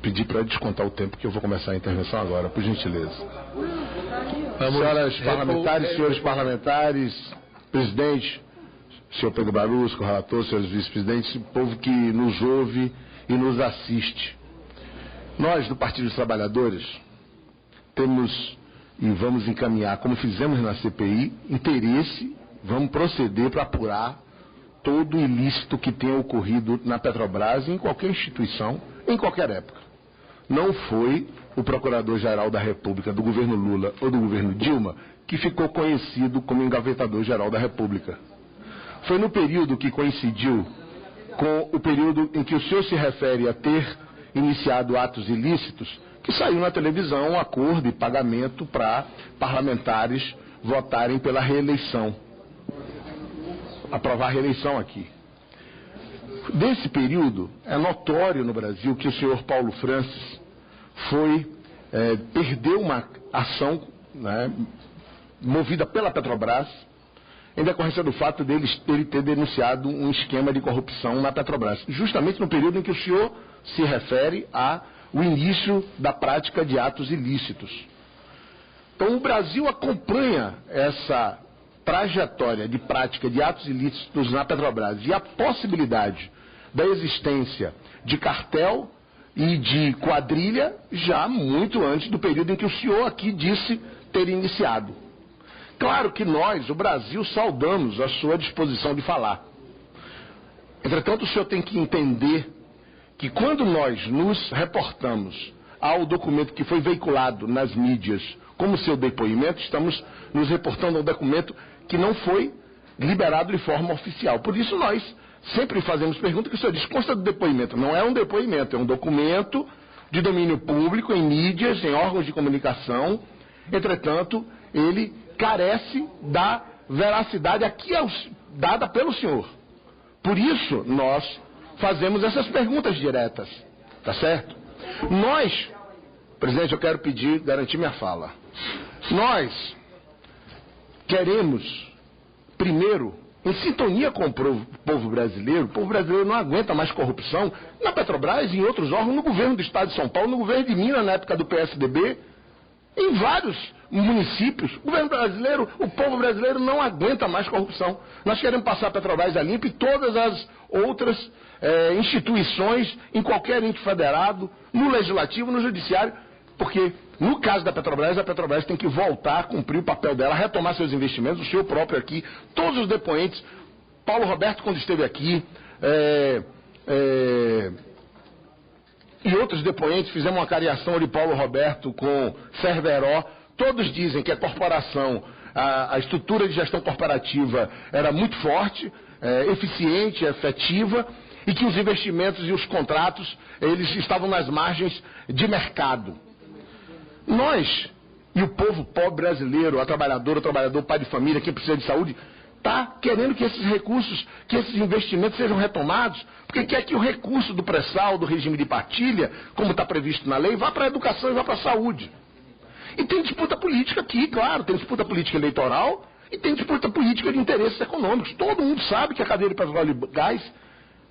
pedir para descontar o tempo que eu vou começar a intervenção agora, por gentileza. Senhoras parlamentares, senhores parlamentares, presidente, senhor Pedro Barusco, relator, senhores vice-presidentes, povo que nos ouve e nos assiste. Nós, do Partido dos Trabalhadores, temos e vamos encaminhar, como fizemos na CPI, interesse, vamos proceder para apurar todo o ilícito que tenha ocorrido na Petrobras, em qualquer instituição, em qualquer época. Não foi o Procurador-Geral da República do governo Lula ou do governo Dilma que ficou conhecido como Engavetador-Geral da República. Foi no período que coincidiu com o período em que o senhor se refere a ter iniciado atos ilícitos, que saiu na televisão um acordo e pagamento para parlamentares votarem pela reeleição, aprovar a reeleição aqui. Desse período, é notório no Brasil que o senhor Paulo Francis perdeu uma ação, né, movida pela Petrobras, em decorrência do fato dele ter denunciado um esquema de corrupção na Petrobras, justamente no período em que o senhor se refere ao início da prática de atos ilícitos. Então o Brasil acompanha essa trajetória de prática de atos ilícitos na Petrobras e a possibilidade da existência de cartel e de quadrilha já muito antes do período em que o senhor aqui disse ter iniciado. Claro que nós, o Brasil, saudamos a sua disposição de falar. Entretanto, o senhor tem que entender que quando nós nos reportamos ao documento que foi veiculado nas mídias como seu depoimento, estamos nos reportando ao documento que não foi liberado de forma oficial. Por isso nós sempre fazemos pergunta que o senhor diz, consta do depoimento. Não é um depoimento, é um documento de domínio público, em mídias, em órgãos de comunicação. Entretanto, ele carece da veracidade aqui dada pelo senhor. Por isso, nós fazemos essas perguntas diretas, tá certo? Nós, presidente, eu quero garantir minha fala. Nós queremos, primeiro, em sintonia com o povo brasileiro não aguenta mais corrupção na Petrobras e em outros órgãos, no governo do Estado de São Paulo, no governo de Minas, na época do PSDB, em vários municípios. O governo brasileiro, o povo brasileiro não aguenta mais corrupção. Nós queremos passar a Petrobras a limpo e todas as outras instituições, em qualquer ente federado, no legislativo, no judiciário, porque no caso da Petrobras, a Petrobras tem que voltar a cumprir o papel dela, retomar seus investimentos, o senhor próprio aqui, todos os depoentes, Paulo Roberto quando esteve aqui, e outros depoentes, fizemos uma cariação de Paulo Roberto com Cerveró, todos dizem que a corporação, a estrutura de gestão corporativa era muito forte, eficiente, efetiva, e que os investimentos e os contratos, eles estavam nas margens de mercado. Nós, e o povo pobre brasileiro, o trabalhador, pai de família, quem precisa de saúde, está querendo que esses recursos, que esses investimentos sejam retomados, porque quer que o recurso do pré-sal, do regime de partilha, como está previsto na lei, vá para a educação e vá para a saúde. E tem disputa política aqui, claro, tem disputa política eleitoral e tem disputa política de interesses econômicos. Todo mundo sabe que a cadeia de petróleo e gás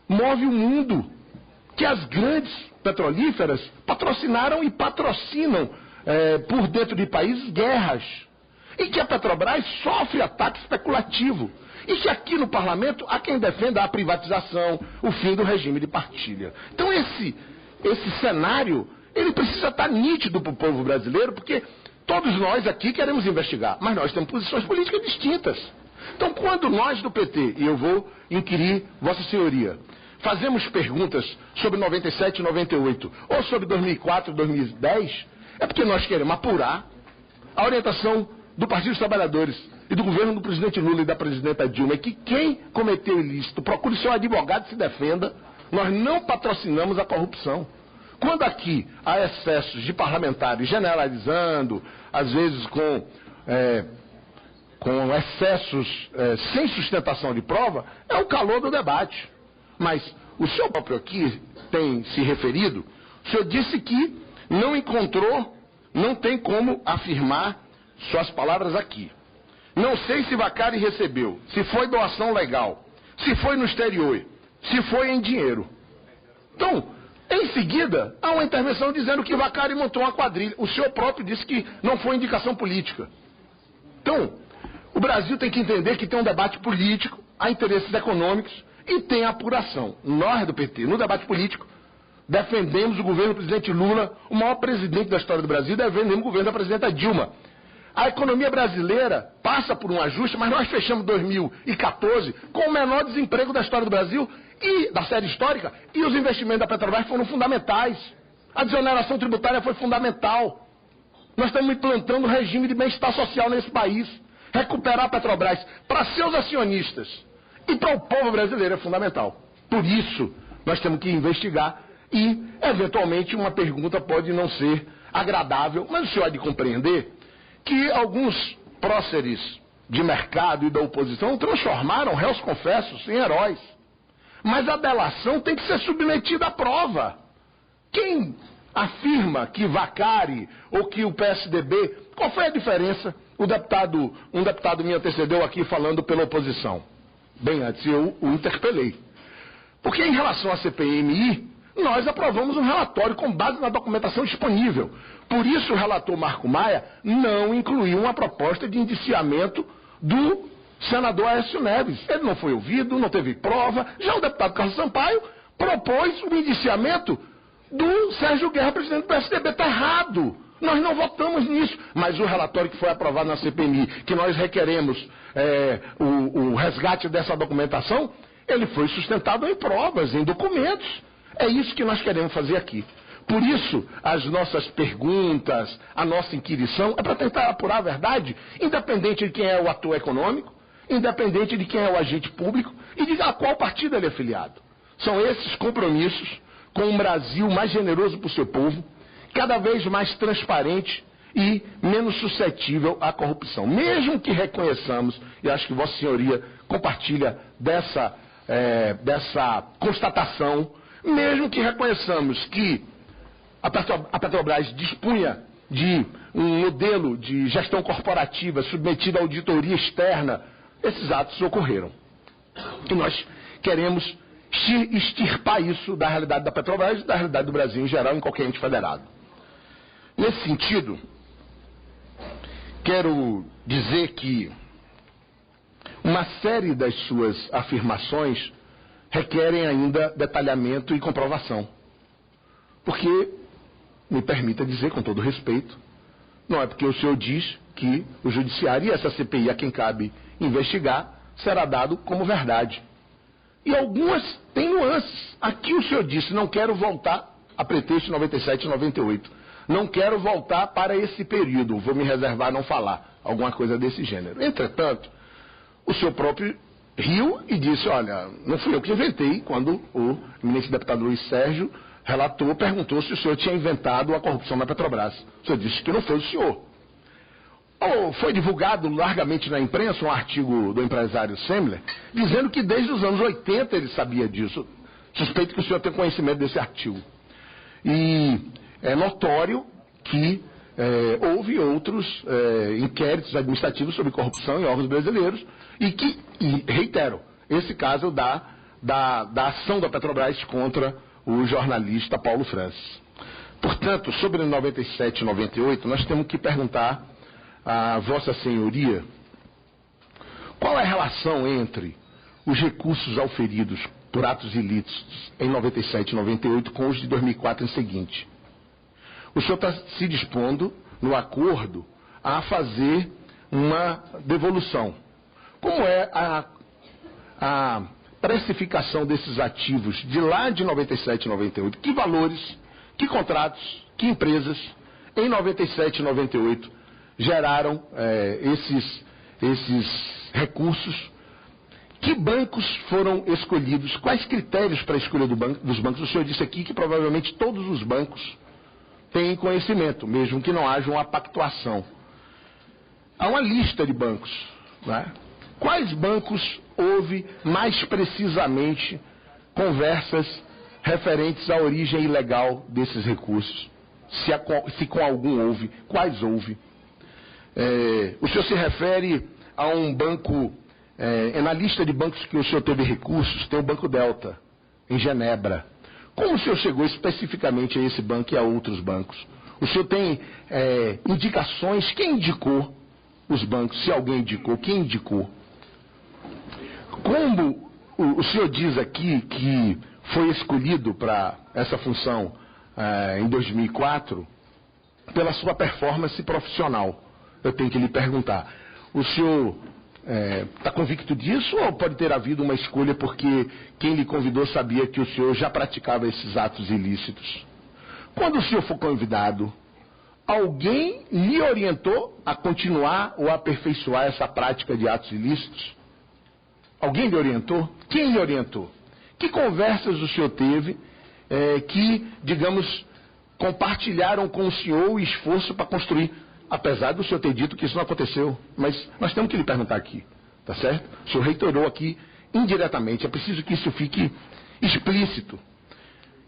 move o mundo, que as grandes petrolíferas patrocinaram e patrocinam por dentro de países guerras. E que a Petrobras sofre ataque especulativo. E que aqui no parlamento há quem defenda a privatização, o fim do regime de partilha. Então esse cenário, ele precisa estar nítido para o povo brasileiro, porque todos nós aqui queremos investigar, mas nós temos posições políticas distintas. Então quando nós do PT, e eu vou inquirir Vossa Senhoria, fazemos perguntas sobre 97 e 98, ou sobre 2004 e 2010, é porque nós queremos apurar a orientação do Partido dos Trabalhadores e do governo do presidente Lula e da presidenta Dilma, é que quem cometeu ilícito procure seu advogado e se defenda. Nós não patrocinamos a corrupção. Quando aqui há excessos de parlamentares generalizando, às vezes com excessos sem sustentação de prova, é o calor do debate. Mas o senhor próprio aqui tem se referido, o senhor disse que não encontrou, não tem como afirmar suas palavras aqui. Não sei se Vacari recebeu, se foi doação legal, se foi no exterior, se foi em dinheiro. Então, em seguida, há uma intervenção dizendo que Vacari montou uma quadrilha. O senhor próprio disse que não foi indicação política. Então, o Brasil tem que entender que tem um debate político, há interesses econômicos e tem a apuração. Nós do PT, no debate político, defendemos o governo do presidente Lula, o maior presidente da história do Brasil, defendemos o governo da presidenta Dilma. A economia brasileira passa por um ajuste, mas nós fechamos 2014 com o menor desemprego da história do Brasil e da série histórica, e os investimentos da Petrobras foram fundamentais. A desoneração tributária foi fundamental. Nós estamos implantando um regime de bem-estar social nesse país. Recuperar a Petrobras para seus acionistas e para o povo brasileiro é fundamental. Por isso, nós temos que investigar e, eventualmente, uma pergunta pode não ser agradável, mas o senhor há de compreender que alguns próceres de mercado e da oposição transformaram réus confessos em heróis. Mas a delação tem que ser submetida à prova. Quem afirma que Vacari ou que o PSDB... Qual foi a diferença? Um deputado me antecedeu aqui falando pela oposição. Bem antes, eu o interpelei. Porque em relação à CPMI, nós aprovamos um relatório com base na documentação disponível. Por isso o relator Marco Maia não incluiu uma proposta de indiciamento do senador Aécio Neves. Ele não foi ouvido, não teve prova. Já o deputado Carlos Sampaio propôs o indiciamento do Sérgio Guerra, presidente do PSDB. Está errado. Nós não votamos nisso. Mas o relatório que foi aprovado na CPMI, que nós requeremos o resgate dessa documentação, ele foi sustentado em provas, em documentos. É isso que nós queremos fazer aqui. Por isso, as nossas perguntas, a nossa inquirição, é para tentar apurar a verdade, independente de quem é o ator econômico, independente de quem é o agente público e de a qual partido ele é filiado. São esses compromissos com um Brasil mais generoso para o seu povo, cada vez mais transparente e menos suscetível à corrupção. Mesmo que reconheçamos, e acho que Vossa Senhoria compartilha dessa constatação, mesmo que reconheçamos que a Petrobras dispunha de um modelo de gestão corporativa submetido à auditoria externa, esses atos ocorreram. E nós queremos extirpar isso da realidade da Petrobras e da realidade do Brasil em geral, em qualquer ente federado. Nesse sentido, quero dizer que uma série das suas afirmações requerem ainda detalhamento e comprovação. Porque, me permita dizer com todo respeito, não é porque o senhor diz que o judiciário e essa CPI a quem cabe investigar será dado como verdade. E algumas têm nuances. Aqui o senhor disse, não quero voltar a pretexto 97 e 98. Não quero voltar para esse período, vou me reservar a não falar. Alguma coisa desse gênero. Entretanto, o senhor próprio riu e disse, olha, não fui eu que inventei, quando o eminente deputado Luiz Sérgio relatou, perguntou se o senhor tinha inventado a corrupção na Petrobras. O senhor disse que não foi o senhor. Foi divulgado largamente na imprensa um artigo do empresário Semler, dizendo que desde os anos 80 ele sabia disso. Suspeito que o senhor tem conhecimento desse artigo. E é notório que houve outros inquéritos administrativos sobre corrupção em órgãos brasileiros e reitero, esse caso da ação da Petrobras contra o jornalista Paulo Francis. Portanto, sobre 97 e 98, nós temos que perguntar a Vossa Senhoria qual é a relação entre os recursos auferidos por atos ilícitos em 97 e 98 com os de 2004 em seguinte. O senhor está se dispondo, no acordo, a fazer uma devolução. Como é a precificação desses ativos de lá de 97 e 98? Que valores, que contratos, que empresas em 97 e 98 geraram esses recursos? Que bancos foram escolhidos? Quais critérios para a escolha dos bancos? O senhor disse aqui que provavelmente todos os bancos têm conhecimento, mesmo que não haja uma pactuação. Há uma lista de bancos, né? Quais bancos houve mais precisamente conversas referentes à origem ilegal desses recursos? Se com algum houve, quais houve? O senhor se refere a um banco, na lista de bancos que o senhor teve recursos, tem o Banco Delta, em Genebra. Como o senhor chegou especificamente a esse banco e a outros bancos? O senhor tem indicações? Quem indicou os bancos? Se alguém indicou, quem indicou? Como o senhor diz aqui que foi escolhido para essa função em 2004 pela sua performance profissional, eu tenho que lhe perguntar, o senhor está convicto disso ou pode ter havido uma escolha porque quem lhe convidou sabia que o senhor já praticava esses atos ilícitos? Quando o senhor for convidado, alguém lhe orientou a continuar ou a aperfeiçoar essa prática de atos ilícitos? Alguém lhe orientou? Quem lhe orientou? Que conversas o senhor teve que, digamos, compartilharam com o senhor o esforço para construir? Apesar do senhor ter dito que isso não aconteceu, mas nós temos que lhe perguntar aqui, tá certo? O senhor reiterou aqui indiretamente, é preciso que isso fique explícito,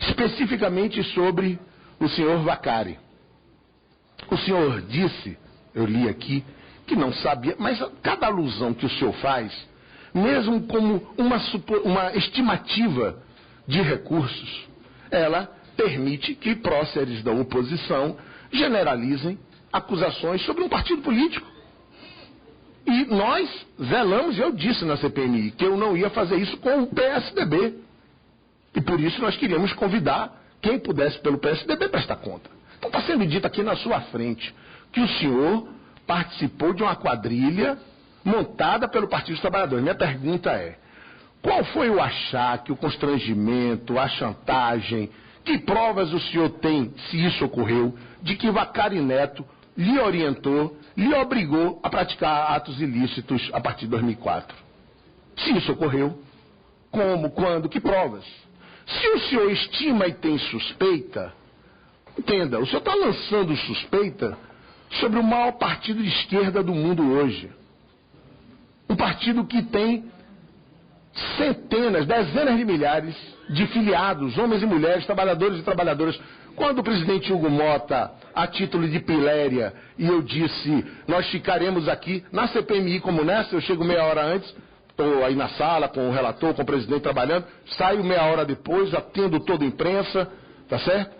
especificamente sobre o senhor Vacari. O senhor disse, eu li aqui, que não sabia, mas cada alusão que o senhor faz, mesmo como uma estimativa de recursos, ela permite que próceres da oposição generalizem acusações sobre um partido político. E nós zelamos, eu disse na CPMI, que eu não ia fazer isso com o PSDB. E por isso nós queríamos convidar quem pudesse pelo PSDB prestar conta. Então está sendo dito aqui na sua frente que o senhor participou de uma quadrilha montada pelo Partido dos Trabalhadores. Minha pergunta é, qual foi o achaque, o constrangimento, a chantagem, que provas o senhor tem, se isso ocorreu, de que Vacari Neto lhe orientou, lhe obrigou a praticar atos ilícitos a partir de 2004? Se isso ocorreu, como, quando, que provas? Se o senhor estima e tem suspeita, entenda, o senhor está lançando suspeita sobre o maior partido de esquerda do mundo hoje. Um partido que tem centenas, dezenas de milhares de filiados, homens e mulheres, trabalhadores e trabalhadoras. Quando o presidente Hugo Mota, a título de piléria, e eu disse, nós ficaremos aqui na CPMI como nessa, eu chego meia hora antes, estou aí na sala com o relator, com o presidente trabalhando, saio meia hora depois, atendo toda a imprensa, tá certo?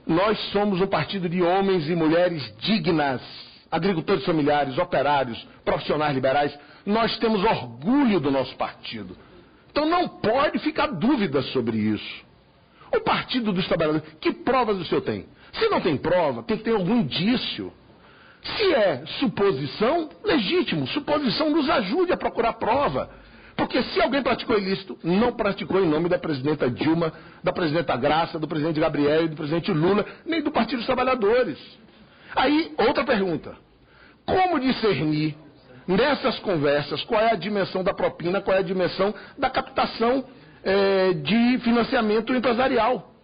Nós somos um partido de homens e mulheres dignas, agricultores familiares, operários, profissionais liberais. Nós temos orgulho do nosso partido. Então não pode ficar dúvida sobre isso. O Partido dos Trabalhadores, que provas o senhor tem? Se não tem prova, tem que ter algum indício. Se é suposição, legítimo. Suposição nos ajude a procurar prova. Porque se alguém praticou ilícito, não praticou em nome da presidenta Dilma, da presidenta Graça, do presidente Gabriel, do presidente Lula, nem do Partido dos Trabalhadores. Aí, outra pergunta. Como discernir nessas conversas qual é a dimensão da propina, qual é a dimensão da captação de financiamento empresarial?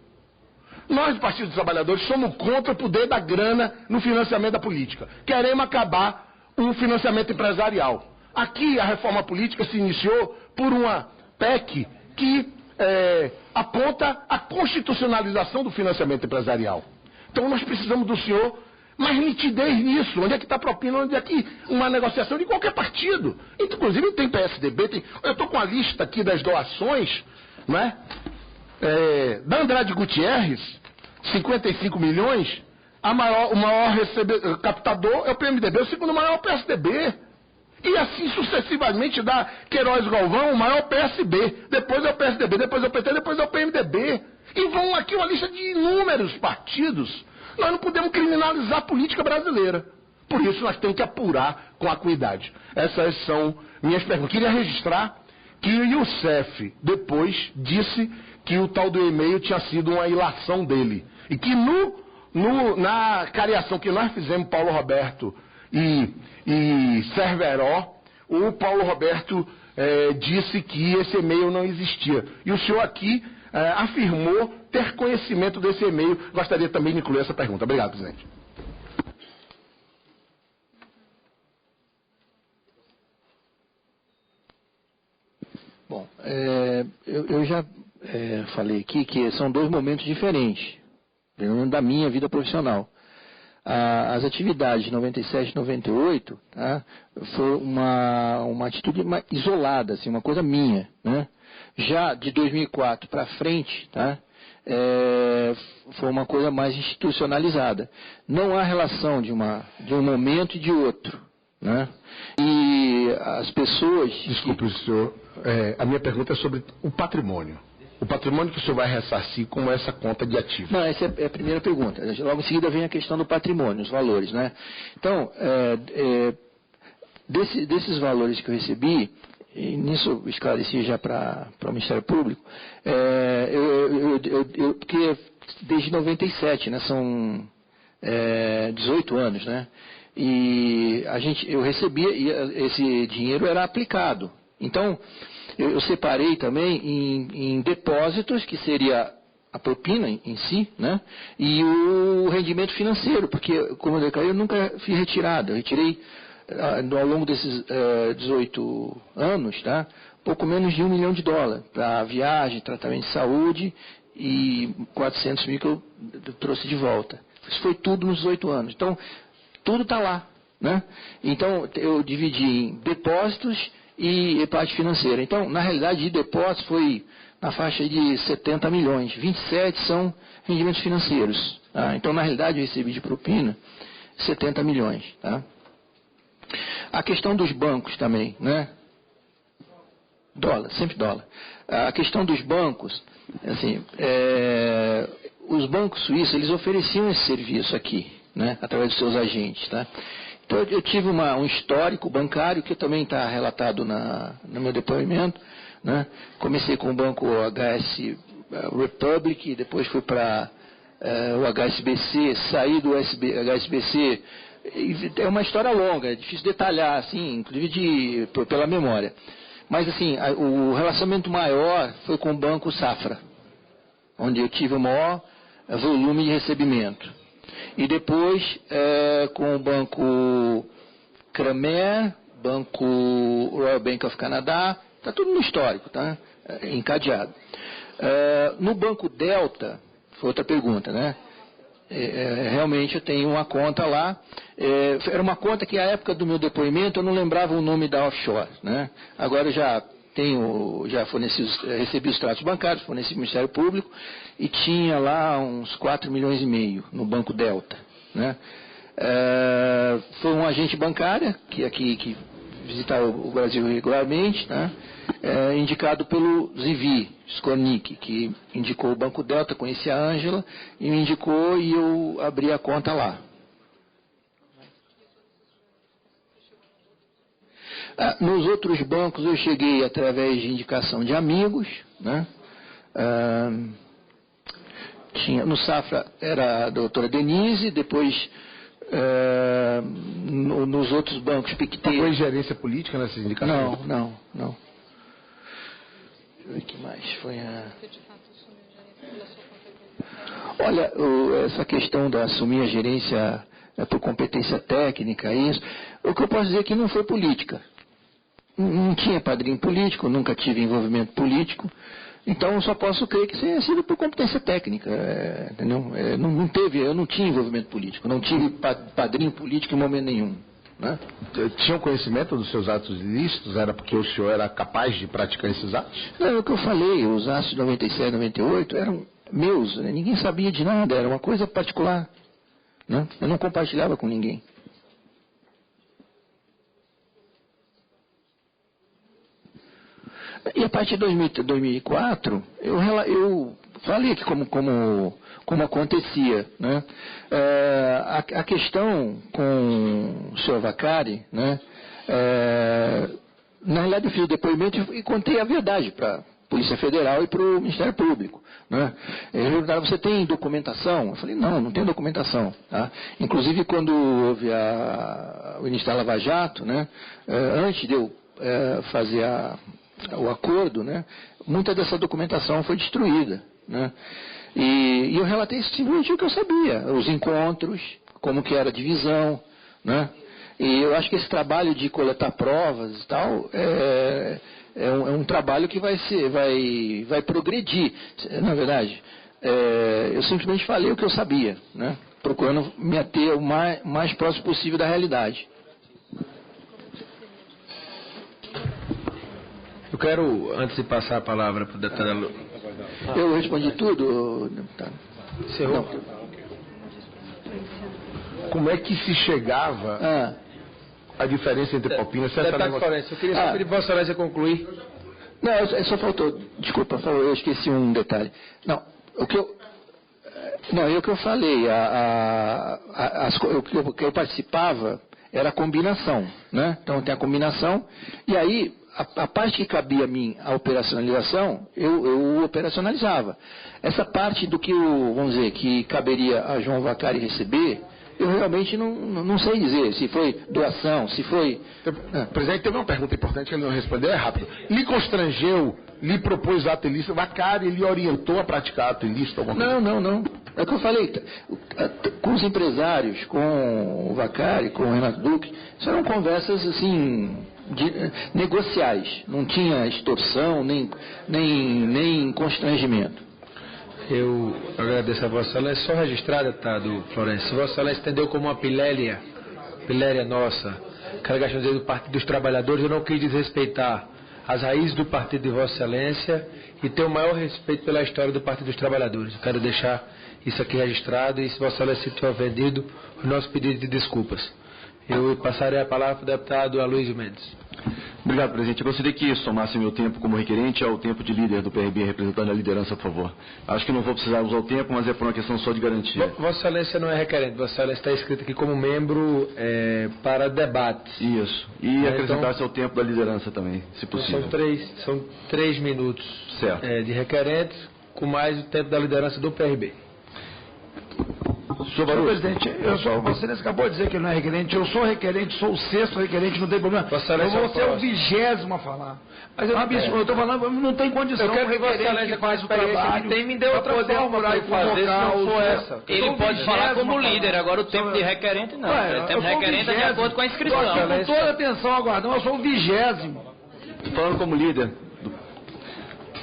Nós, do Partido dos Trabalhadores, somos contra o poder da grana no financiamento da política. Queremos acabar o financiamento empresarial. Aqui a reforma política se iniciou por uma PEC que aponta a constitucionalização do financiamento empresarial. Então nós precisamos do senhor mais nitidez nisso. Onde é que está a propina? Onde é que uma negociação de qualquer partido? Inclusive tem PSDB, eu estou com a lista aqui das doações, né? Da Andrade Gutierrez, 55 milhões, o maior captador é o PMDB, o segundo maior é o PSDB. E assim sucessivamente da Queiroz Galvão, o maior PSB, depois é o PSDB, depois é o PT, depois é o PMDB. E vão aqui uma lista de inúmeros partidos. Nós não podemos criminalizar a política brasileira. Por isso nós temos que apurar com acuidade. Essas são minhas perguntas. Queria registrar que o Youssef depois disse que o tal do e-mail tinha sido uma ilação dele. E que na cariação que nós fizemos, Paulo Roberto e Cerveró, o Paulo Roberto disse que esse e-mail não existia. E o senhor aqui afirmou ter conhecimento desse e-mail. Gostaria também de incluir essa pergunta. Obrigado, presidente. Bom, eu já falei aqui que são dois momentos diferentes, pelo menos da minha vida profissional. As atividades de 97 e 98, tá, foi uma atitude isolada, assim, uma coisa minha, né? Já de 2004 para frente, tá, foi uma coisa mais institucionalizada. Não há relação de um momento e de outro, né? E as pessoas... Desculpe, senhor, a minha pergunta é sobre o patrimônio. O patrimônio que o senhor vai ressarcir como essa conta de ativos? Não, essa é a primeira pergunta. Logo em seguida vem a questão do patrimônio, os valores, né? Então, desses valores que eu recebi, e nisso eu esclareci já para o Ministério Público, porque desde 97, né, são 18 anos, né? E eu recebia, e esse dinheiro era aplicado. Então, eu separei também em depósitos, que seria a propina em si, né? E o rendimento financeiro, porque, como eu declarei, eu nunca fiz retirada. Eu retirei, ao longo desses 18 anos, tá? Pouco menos de $1 milhão para viagem, tratamento de saúde e 400 mil que eu trouxe de volta. Isso foi tudo nos 18 anos. Então, tudo está lá, né? Então, eu dividi em depósitos e parte financeira. Então, na realidade, de depósitos foi na faixa de 70 milhões. 27 são rendimentos financeiros. Tá? Então, na realidade, eu recebi de propina 70 milhões. Tá? A questão dos bancos também, né? Dólar, sempre dólar. A questão dos bancos, assim, os bancos suíços, eles ofereciam esse serviço aqui, né? Através dos seus agentes, tá? Então, eu tive um histórico bancário, que também está relatado no meu depoimento, né? Comecei com o banco HS Republic, depois fui para o HSBC, saí do HSBC. É uma história longa, é difícil detalhar, assim, inclusive pela memória. Mas, assim, o relacionamento maior foi com o Banco Safra, onde eu tive o maior volume de recebimento. E depois, com o Banco Cramer, Banco Royal Bank of Canada, está tudo no histórico, tá? Encadeado. No Banco Delta, foi outra pergunta, né? Realmente eu tenho uma conta lá. Era uma conta que, à época do meu depoimento, eu não lembrava o nome da offshore, né? Agora eu já recebi os tratos bancários, forneci o Ministério Público e tinha lá uns 4,5 milhões no Banco Delta, né? Foi um agente bancário que visitava o Brasil regularmente, né? Indicado pelo Zivi Skornik, que indicou o Banco Delta, conheci a Ângela, e me indicou e eu abri a conta lá. Nos outros bancos eu cheguei através de indicação de amigos, né? No Safra era a doutora Denise, depois nos outros bancos Pictet. Foi gerência política nessas indicações? Não. O que mais foi Olha, essa questão de assumir a gerência por competência técnica, isso, o que eu posso dizer é que não foi política. Não tinha padrinho político, nunca tive envolvimento político, então eu só posso crer que tenha sido por competência técnica, entendeu? Eu não tinha envolvimento político, não tive padrinho político em momento nenhum. Né? Tinham conhecimento dos seus atos ilícitos? Era porque o senhor era capaz de praticar esses atos? Não, é o que eu falei, os atos de 97 e 98 eram meus, né? Ninguém sabia de nada, era uma coisa particular, né? Eu não compartilhava com ninguém. E a partir de 2004, eu falei aqui como acontecia, né? A questão com o senhor Vacari, né? Na realidade eu fiz o depoimento e contei a verdade para a Polícia Federal e para o Ministério Público, né? Eles perguntaram, você tem documentação? Eu falei, não tenho documentação, tá? Inclusive quando houve o início da Lava Jato, né? Antes de eu fazer o acordo, né? Muita dessa documentação foi destruída, né? E eu relatei simplesmente o que eu sabia, os encontros, como que era a divisão, né? E eu acho que esse trabalho de coletar provas e tal é um trabalho que vai progredir. Na verdade, eu simplesmente falei o que eu sabia, né? procurando me ater o mais próximo possível da realidade. Eu quero, antes de passar a palavra para o deputado... Eu respondi tudo, deputado? Encerrou? Como é que se chegava a diferença entre propina? Deputado Florencio, eu queria só pedir para Vossa Excelência concluir. Não, só faltou, desculpa, eu esqueci um detalhe. Não, o que eu falei, o que eu participava era a combinação, né? Então tem a combinação, e aí a parte que cabia a mim, a operacionalização, eu operacionalizava. Essa parte do que, vamos dizer, que caberia a João Vacari receber, eu realmente não sei dizer se foi doação, se foi... Presidente, teve uma pergunta importante que ele não respondeu, é rápido. Lhe constrangeu, lhe propôs ato ilícito, Vacari lhe orientou a praticar ato ilícito? Não. É o que eu falei, com os empresários, com o Vacari, com o Renato Duque, isso eram conversas assim... negociais, não tinha extorsão nem constrangimento. Eu agradeço a Vossa Excelência, só registrar, deputado Florencio, se Vossa Excelência entendeu como uma piléria nossa, carregação do Partido dos Trabalhadores, eu não quis desrespeitar as raízes do partido de Vossa Excelência e ter o maior respeito pela história do Partido dos Trabalhadores. Eu quero deixar isso aqui registrado e, se Vossa Excelência se tiver ofendido, o nosso pedido de desculpas. Eu passarei a palavra para o deputado Aloysio Mendes. Obrigado, presidente. Eu gostaria que somasse meu tempo como requerente ao tempo de líder do PRB, representando a liderança, por favor. Acho que não vou precisar usar o tempo, mas é por uma questão só de garantia. Vossa Excelência não é requerente, Vossa Excelência está inscrito aqui como membro para debate. Isso. E acrescentar seu tempo da liderança também, se possível. São 3 minutos de requerente, com mais o tempo da liderança do PRB. Senhor presidente, Vossa Excelência acabou de dizer que ele não é requerente. Eu sou requerente, sou o 6º requerente, não tem problema. Eu vou ser o 20º a falar. Mas eu estou falando, não tem condição. Eu quero que Vossa Excelência faz o trabalho que tem, me dê outra forma para fazer, se não for essa. Ele pode falar como líder, agora o tempo de requerente não. O tempo de requerente é de acordo com a inscrição. Estou aqui com toda a atenção aguardando, eu sou o 20º. Falando como líder.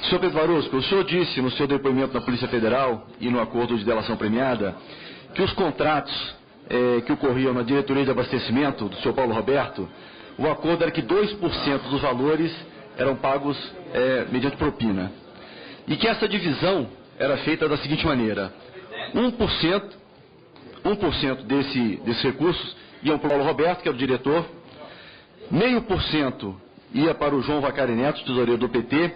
Senhor Pedro Varusco, o senhor disse no seu depoimento na Polícia Federal e no acordo de delação premiada que os contratos que ocorriam na diretoria de abastecimento do senhor Paulo Roberto, o acordo era que 2% dos valores eram pagos mediante propina. E que essa divisão era feita da seguinte maneira: 1% desses recursos iam para o Paulo Roberto, que era o diretor, 0,5% ia para o João Vacari Neto, tesoureiro do PT,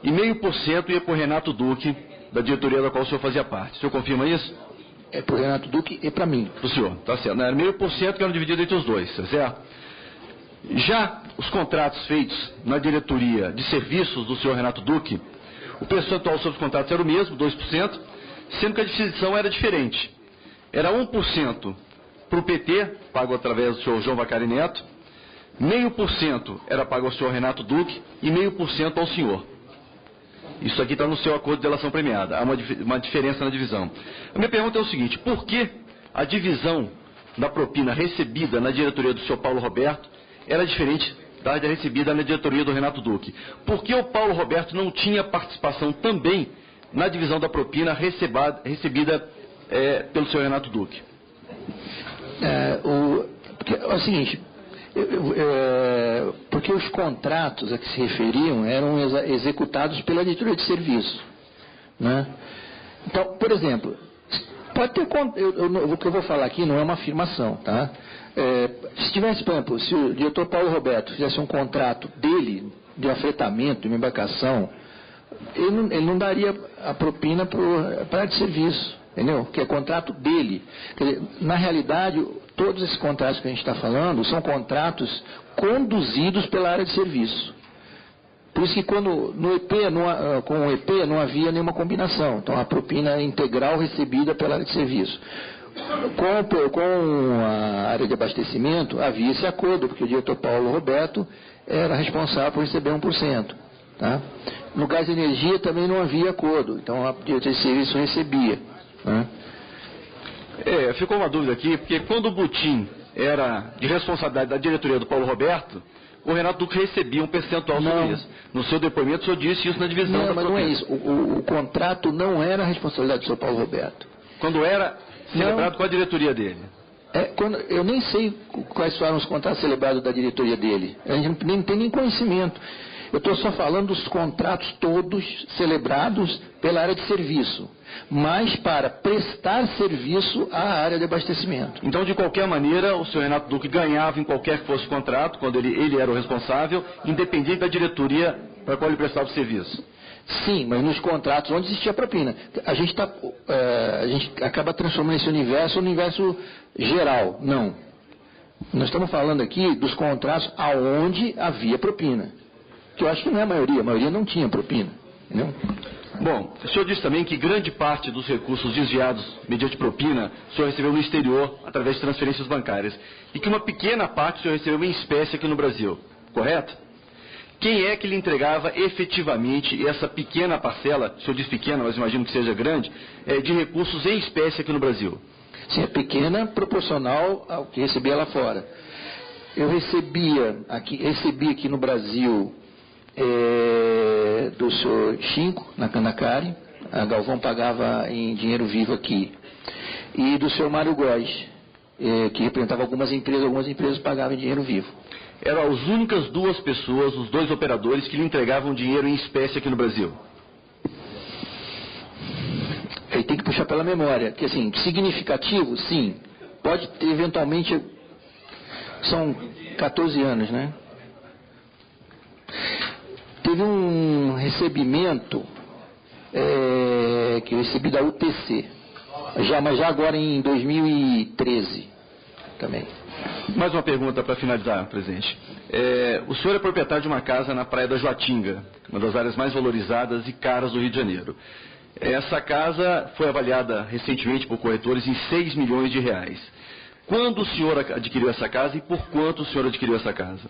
e 0,5% ia para o Renato Duque, da diretoria da qual o senhor fazia parte. O senhor confirma isso? É para o Renato Duque e para mim. Para o senhor, tá certo. Era 0,5% que eram divididos entre os dois, tá certo? Já os contratos feitos na diretoria de serviços do senhor Renato Duque, o percentual sobre os contratos era o mesmo, 2%, sendo que a distribuição era diferente. Era 1% para o PT, pago através do senhor João Vacari Neto, 0,5% era pago ao senhor Renato Duque e 0,5% ao senhor. Isso aqui está no seu acordo de delação premiada. Há uma diferença na divisão. A minha pergunta é o seguinte: por que a divisão da propina recebida na diretoria do senhor Paulo Roberto era diferente da recebida na diretoria do Renato Duque? Por que o Paulo Roberto não tinha participação também na divisão da propina recebida pelo senhor Renato Duque? É o seguinte... porque os contratos a que se referiam eram executados pela diretoria de serviço, né? Então, por exemplo, pode ter o que eu vou falar aqui não é uma afirmação, tá? Se tivesse, por exemplo, se o diretor Paulo Roberto fizesse um contrato dele de afretamento, de uma embarcação, ele não daria a propina para a área de serviço, entendeu? Que é contrato dele. Quer dizer, na realidade, todos esses contratos que a gente está falando são contratos conduzidos pela área de serviço. Por isso que quando com o EP não havia nenhuma combinação. Então a propina integral recebida pela área de serviço. Com a área de abastecimento havia esse acordo, porque o diretor Paulo Roberto era responsável por receber 1%. Tá? No gás e energia também não havia acordo, então a diretoria de serviço recebia. Né? Ficou uma dúvida aqui, porque quando o Butim era de responsabilidade da diretoria do Paulo Roberto, o Renato Duque recebia um percentual sobre isso. No seu depoimento, o senhor disse isso na divisão da mas propina. Não é isso. O contrato não era a responsabilidade do senhor Paulo Roberto. Quando era, Celebrado com a diretoria dele. Eu nem sei quais foram os contratos celebrados da diretoria dele. A gente nem tem nem conhecimento. Eu estou só falando dos contratos todos celebrados pela área de serviço, mas para prestar serviço à área de abastecimento. Então, de qualquer maneira, o senhor Renato Duque ganhava em qualquer que fosse o contrato, quando ele era o responsável, independente da diretoria para a qual ele prestava o serviço. Sim, mas nos contratos onde existia propina. A gente acaba transformando esse universo geral. Não. Nós estamos falando aqui dos contratos aonde havia propina. Que eu acho que não é a maioria não tinha propina. Entendeu? Bom, o senhor disse também que grande parte dos recursos desviados mediante propina o senhor recebeu no exterior através de transferências bancárias. E que uma pequena parte o senhor recebeu em espécie aqui no Brasil. Correto? Quem é que lhe entregava efetivamente essa pequena parcela, o senhor diz pequena, mas imagino que seja grande, de recursos em espécie aqui no Brasil? Sim, é pequena proporcional ao que recebia lá fora. Eu recebi aqui no Brasil do senhor Chinco, na Canacari, a Galvão pagava em dinheiro vivo aqui, e do senhor Mário Góes, que representava algumas empresas pagavam em dinheiro vivo. Eram as únicas duas pessoas, os dois operadores, que lhe entregavam dinheiro em espécie aqui no Brasil? Aí tem que puxar pela memória, que assim, significativo, sim, pode ter eventualmente, são 14 anos, né? Teve um recebimento que eu recebi da UTC, mas já agora em 2013 também. Mais uma pergunta para finalizar, presidente. O senhor é proprietário de uma casa na Praia da Joatinga, uma das áreas mais valorizadas e caras do Rio de Janeiro. Essa casa foi avaliada recentemente por corretores em 6 milhões de reais. Quando o senhor adquiriu essa casa e por quanto o senhor adquiriu essa casa?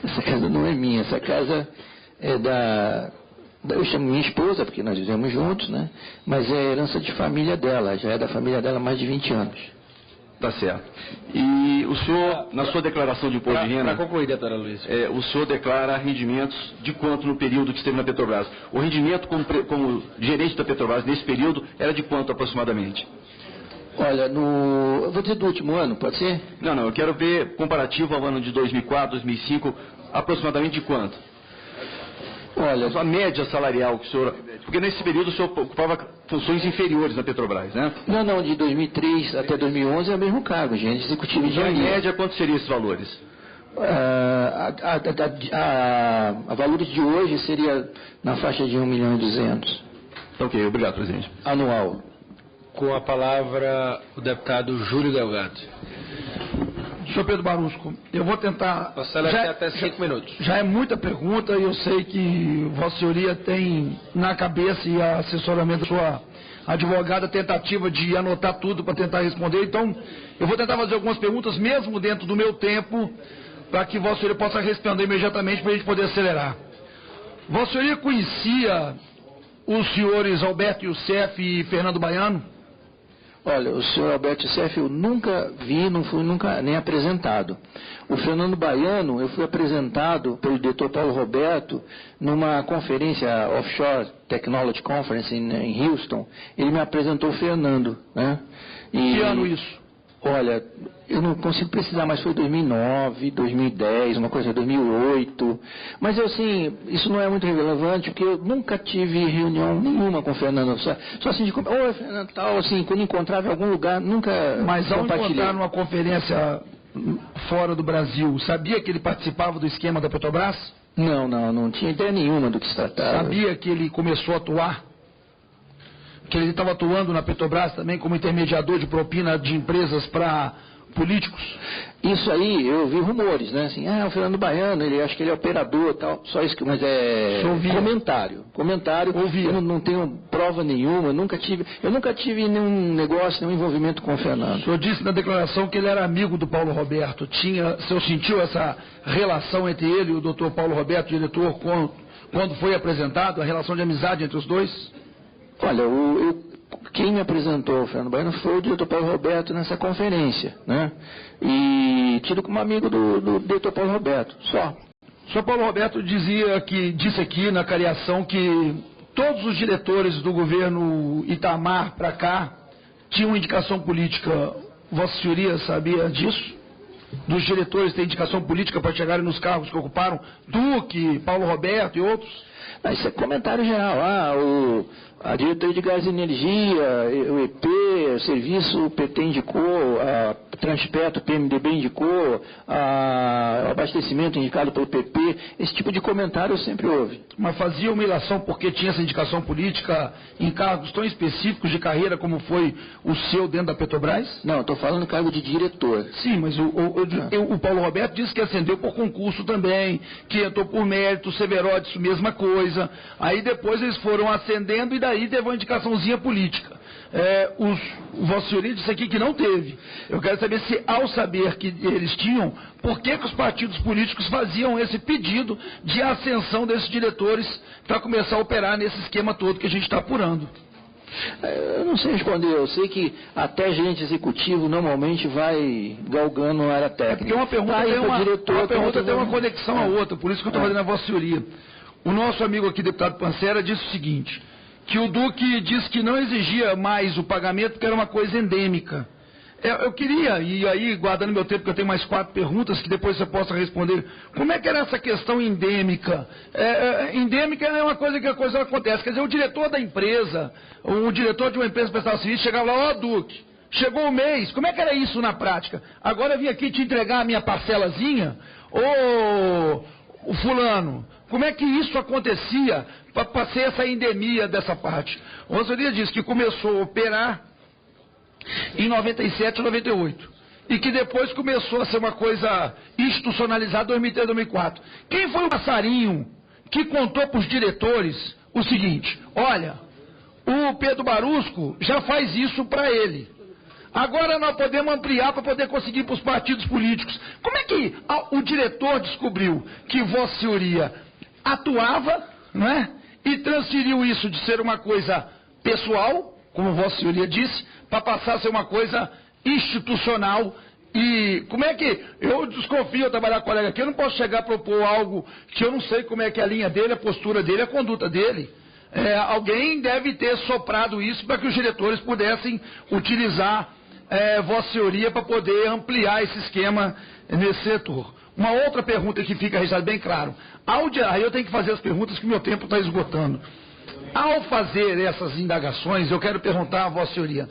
Essa casa não é minha, essa casa é eu chamo minha esposa, porque nós vivemos juntos, né? Mas é herança de família dela, já é da família dela há mais de 20 anos. Tá certo. E o senhor, na sua declaração de imposto de renda... Para concluir, doutora Luiz. O senhor declara rendimentos de quanto no período que esteve na Petrobras? O rendimento como gerente da Petrobras nesse período era de quanto aproximadamente? Olha, eu vou dizer do último ano, pode ser? Não, eu quero ver comparativo ao ano de 2004, 2005, aproximadamente de quanto? Olha, a média salarial que o senhor... Porque nesse período o senhor ocupava funções inferiores na Petrobras, né? Não, de 2003 até 2011 é o mesmo cargo, gerente executivo de engenharia. Em média, quanto seriam esses valores? A valores de hoje seria na faixa de 1 milhão e 200. Ok, obrigado, presidente. Anual. Com a palavra o deputado Júlio Delgado. Senhor Pedro Barusco, eu vou tentar... Você leva até 5 minutos. Já é muita pergunta e eu sei que Vossa Senhoria tem na cabeça e a assessoramento da sua advogada tentativa de anotar tudo para tentar responder. Então, eu vou tentar fazer algumas perguntas, mesmo dentro do meu tempo, para que Vossa Senhoria possa responder imediatamente para a gente poder acelerar. Vossa Senhoria conhecia os senhores Alberto Youssef e Fernando Baiano? Olha, o senhor Alberto Youssef eu nunca vi, não fui nunca nem apresentado. O Fernando Baiano, eu fui apresentado pelo diretor Paulo Roberto numa conferência Offshore Technology Conference em Houston. Ele me apresentou o Fernando, né? Que ano isso? Olha, eu não consigo precisar, mas foi 2009, 2010, uma coisa, 2008. Mas assim, isso não é muito relevante, porque eu nunca tive reunião nenhuma com o Fernando. Só assim de oi, Fernando, tal, assim, quando encontrava em algum lugar, nunca Mas ao encontrar numa conferência fora do Brasil, sabia que ele participava do esquema da Petrobras? Não tinha ideia nenhuma do que se tratava. Sabia que ele começou a atuar? Que ele estava atuando na Petrobras também como intermediador de propina de empresas para políticos? Isso aí, eu vi rumores, né? Assim, o Fernando Baiano, acho que ele é operador e tal, só isso, mas é comentário. Eu não tenho prova nenhuma, eu nunca tive nenhum negócio, nenhum envolvimento com o Fernando. O senhor disse na declaração que ele era amigo do Paulo Roberto. O senhor sentiu essa relação entre ele e o doutor Paulo Roberto, diretor, quando foi apresentado, a relação de amizade entre os dois? Olha, quem me apresentou o Fernando Baiano foi o diretor Paulo Roberto nessa conferência, né? E tido como amigo do diretor Paulo Roberto, só. O senhor Paulo Roberto disse aqui na cariação que todos os diretores do governo Itamar para cá tinha uma indicação política, Vossa Senhoria sabia disso? Dos diretores ter indicação política para chegarem nos cargos que ocuparam, Duque, Paulo Roberto e outros? Isso é comentário geral. A diretoria de gás e energia, o EP, o serviço, o PT indicou, a Transpetro, o PMDB indicou, o abastecimento indicado pelo PP, esse tipo de comentário sempre houve. Mas fazia uma ilação porque tinha essa indicação política em cargos tão específicos de carreira como foi o seu dentro da Petrobras? Não, estou falando cargo de diretor. Sim, mas o Paulo Roberto disse que ascendeu por concurso também, que entrou por mérito, o Severo disse a mesma coisa. Aí depois eles foram ascendendo e daí teve uma indicaçãozinha política. O Vossa Senhoria disse aqui que não teve. Eu quero saber se, ao saber que eles tinham, por que os partidos políticos faziam esse pedido de ascensão desses diretores para começar a operar nesse esquema todo que a gente está apurando. Eu não sei responder, eu sei que até gerente executivo normalmente vai galgando na área técnica. Porque uma pergunta tem uma conexão a outra, por isso que eu estou fazendo a Vossa Senhoria. O nosso amigo aqui, deputado Pancera, disse o seguinte, que o Duque disse que não exigia mais o pagamento porque era uma coisa endêmica. Eu queria, e aí, guardando meu tempo, porque eu tenho mais 4 perguntas que depois você possa responder, como é que era essa questão endêmica? Endêmica é uma coisa que a coisa acontece, quer dizer, o diretor da empresa, o diretor de uma empresa prestar serviço, chegava lá, Duque, chegou o mês, como é que era isso na prática? Agora eu vim aqui te entregar a minha parcelazinha, o fulano, como é que isso acontecia para ser essa endemia dessa parte? O Rosalia disse que começou a operar em 97 e 98. E que depois começou a ser uma coisa institucionalizada em 2003 e 2004. Quem foi o passarinho que contou para os diretores o seguinte, olha, o Pedro Barusco já faz isso para ele. Agora nós podemos ampliar para poder conseguir para os partidos políticos. Como é que o diretor descobriu que Vossa Senhoria atuava, não é? E transferiu isso de ser uma coisa pessoal, como Vossa Senhoria disse, para passar a ser uma coisa institucional. E como é que eu desconfio, eu trabalhar com o colega aqui, eu não posso chegar a propor algo que eu não sei como é que é a linha dele, a postura dele, a conduta dele. Alguém deve ter soprado isso para que os diretores pudessem utilizar Vossa Senhoria para poder ampliar esse esquema nesse setor. Uma outra pergunta que fica registrada bem claro. Aí eu tenho que fazer as perguntas que meu tempo está esgotando. Ao fazer essas indagações, eu quero perguntar a Vossa Senhoria.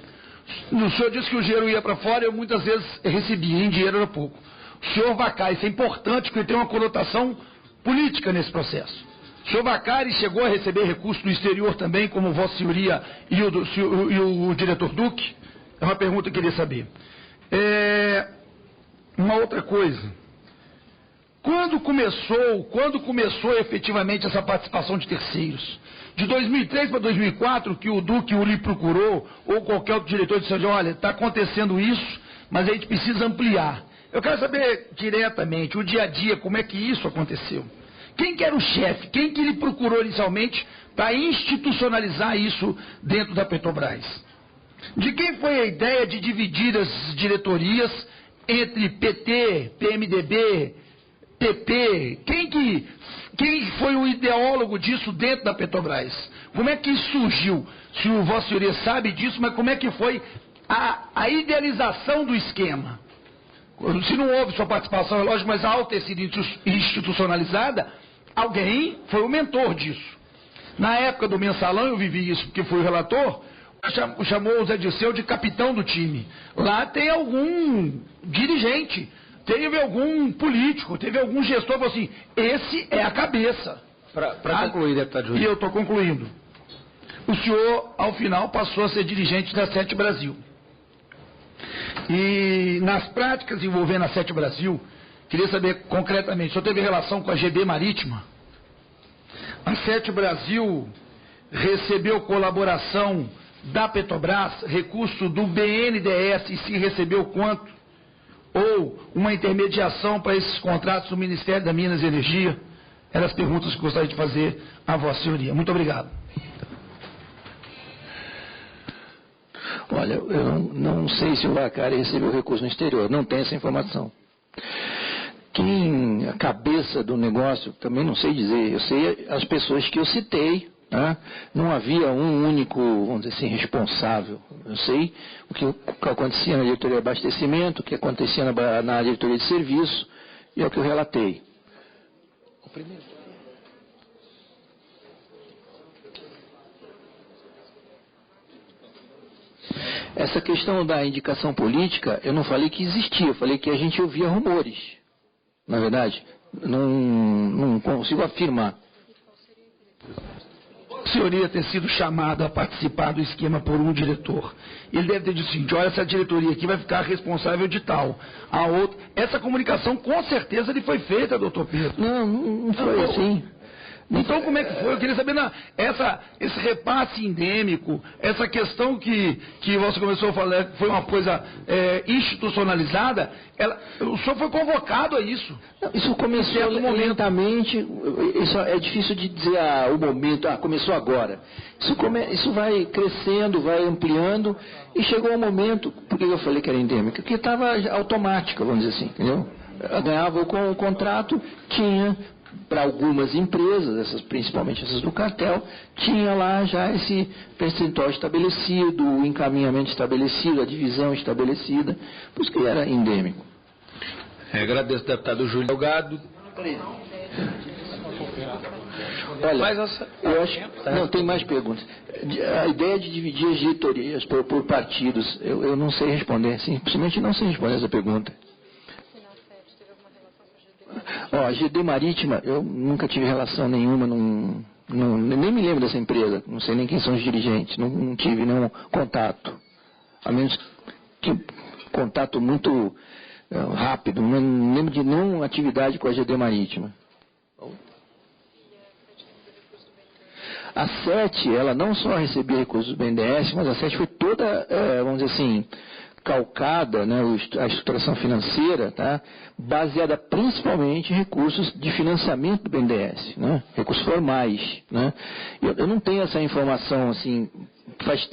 O senhor disse que o dinheiro ia para fora e eu muitas vezes recebia, em dinheiro era pouco. O senhor Vacari, isso é importante porque tem uma conotação política nesse processo. O senhor Vacari chegou a receber recursos do exterior também, como Vossa Senhoria e o diretor Duque? É uma pergunta que eu queria saber. Uma outra coisa. Quando começou efetivamente essa participação de terceiros? De 2003 para 2004, que o Duque lhe procurou, ou qualquer outro diretor disse, olha, está acontecendo isso, mas a gente precisa ampliar. Eu quero saber diretamente, o dia a dia, como é que isso aconteceu? Quem que era o chefe? Quem que lhe procurou inicialmente para institucionalizar isso dentro da Petrobras? De quem foi a ideia de dividir as diretorias entre PT, PMDB, PP? Quem foi o ideólogo disso dentro da Petrobras? Como é que isso surgiu? Se o Vossa Senhoria sabe disso, mas como é que foi a idealização do esquema? Se não houve sua participação, é lógico, mas ao ter sido institucionalizada, alguém foi o mentor disso. Na época do mensalão, eu vivi isso porque fui o relator, chamou o Zé Dirceu de capitão do time. Lá tem algum dirigente, teve algum político, teve algum gestor, falou assim, esse é a cabeça. Para concluir, deputado Júlio. E eu estou concluindo. O senhor, ao final, passou a ser dirigente da Sete Brasil. E nas práticas envolvendo a Sete Brasil, queria saber concretamente, o senhor teve relação com a GB Marítima? A Sete Brasil recebeu colaboração da Petrobras, recurso do BNDES, e se recebeu quanto? Ou uma intermediação para esses contratos do Ministério da Minas e Energia? Eram as perguntas que gostaria de fazer à Vossa Senhoria. Muito obrigado. Olha, eu não sei se o Vacari recebeu recurso no exterior, não tenho essa informação. A cabeça do negócio, também não sei dizer. Eu sei as pessoas que eu citei Né? Não havia um único, vamos dizer assim, responsável. Eu sei o que acontecia na diretoria de abastecimento, o que acontecia na diretoria de serviço, e é o que eu relatei. O primeiro. Essa questão da indicação política, eu não falei que existia, eu falei que a gente ouvia rumores. Na verdade, não consigo afirmar. O senhor ia ter sido chamado a participar do esquema por um diretor. Ele deve ter dito assim, olha, essa diretoria aqui vai ficar responsável de tal. A outra. Essa comunicação com certeza lhe foi feita, doutor Pedro. Não foi assim. Então, como é que foi? Eu queria saber, esse repasse endêmico, essa questão que você começou a falar, que foi uma coisa institucionalizada, o senhor foi convocado a isso. Não, isso começou lentamente, isso é difícil de dizer o momento, começou agora. Isso vai crescendo, vai ampliando, e chegou um momento, por que eu falei que era endêmico? Que estava automática, vamos dizer assim, entendeu? Eu ganhava com o contrato, tinha... Para algumas empresas, principalmente essas do cartel, tinha lá já esse percentual estabelecido, o encaminhamento estabelecido, a divisão estabelecida, por isso que era endêmico. Agradeço ao deputado Júlio Delgado. Olha, eu acho... Não, tem mais perguntas. A ideia de dividir as diretorias por partidos, eu não sei responder, simplesmente não sei responder essa pergunta. A GD Marítima, eu nunca tive relação nenhuma, nem me lembro dessa empresa, não sei nem quem são os dirigentes, não tive nenhum contato. A menos que contato muito rápido, não lembro de nenhuma atividade com a GD Marítima. A SET, ela não só recebia recursos do BNDES, mas a SET foi toda, vamos dizer assim, calcada, né, a estruturação financeira, tá, baseada principalmente em recursos de financiamento do BNDES, né, recursos formais. Né. Eu não tenho essa informação, assim, faz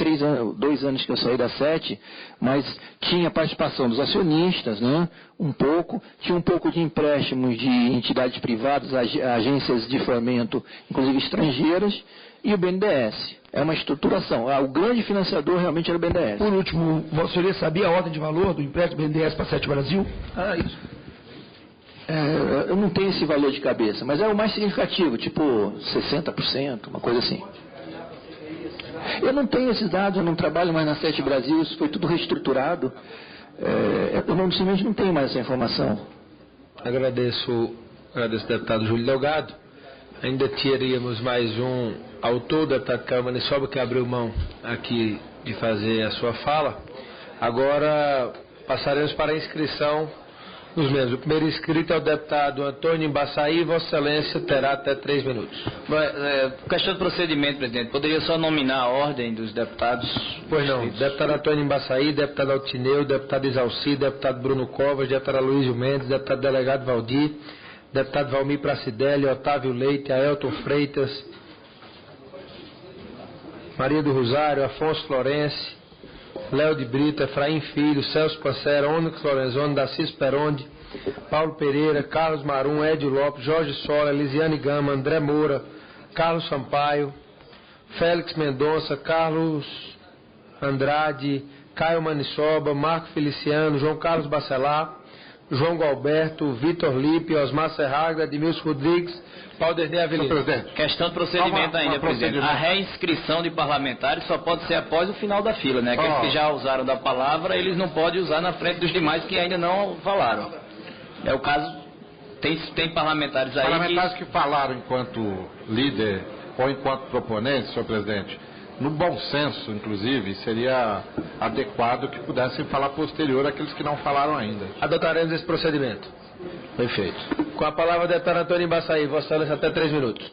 2 anos que eu saí da SET, mas tinha participação dos acionistas, né, tinha um pouco de empréstimos de entidades privadas, agências de fomento, inclusive estrangeiras, e o BNDES. É uma estruturação. O grande financiador realmente era o BNDES. Por último, o senhor sabia a ordem de valor do empréstimo BNDES para a SET Brasil? Isso. Eu não tenho esse valor de cabeça, mas é o mais significativo, tipo 60%, uma coisa assim. Eu não tenho esses dados, eu não trabalho mais na SET Brasil, isso foi tudo reestruturado. Eu simplesmente não tenho mais essa informação. Agradeço ao deputado Júlio Delgado. Ainda teríamos mais um autor, o deputado Câmara Sobra, que abriu mão aqui de fazer a sua fala. Agora passaremos para a inscrição dos membros. O primeiro inscrito é o deputado Antônio Embaçaí. Vossa Excelência terá até 3 minutos. Questão de procedimento, presidente. Poderia só nominar a ordem dos deputados? Pois não. Deputado Antônio Embaçaí, deputado Altineu, deputado Isalci, deputado Bruno Covas, deputado Aloysio Mendes, deputado delegado Valdir, deputado Valmir Pracidelli, Otávio Leite, Aelton Freitas, Maria do Rosário, Afonso Florense, Léo de Brito, Efraim Filho, Celso Pancera, Ônix Lorenzoni, Darcis Peronde, Paulo Pereira, Carlos Marum, Edio Lopes, Jorge Sola, Lisiane Gama, André Moura, Carlos Sampaio, Félix Mendonça, Carlos Andrade, Caio Manissoba, Marco Feliciano, João Carlos Bacelar, João Galberto, Vitor Lipe, Osmar Serraga, Edmilson Rodrigues, Paulderney Avelino. Questão de procedimento ainda, presidente. A reinscrição de parlamentares só pode ser após o final da fila, né? Aqueles que já usaram da palavra, eles não podem usar na frente dos demais que ainda não falaram. É o caso, tem parlamentares aí parlamentares que falaram enquanto líder ou enquanto proponente, senhor presidente. No bom senso, inclusive, seria adequado que pudessem falar posterior àqueles que não falaram ainda. Adotaremos esse procedimento. Perfeito. Com a palavra, deputado Antônio Embaçaí. Vossa Excelência, até 3 minutos.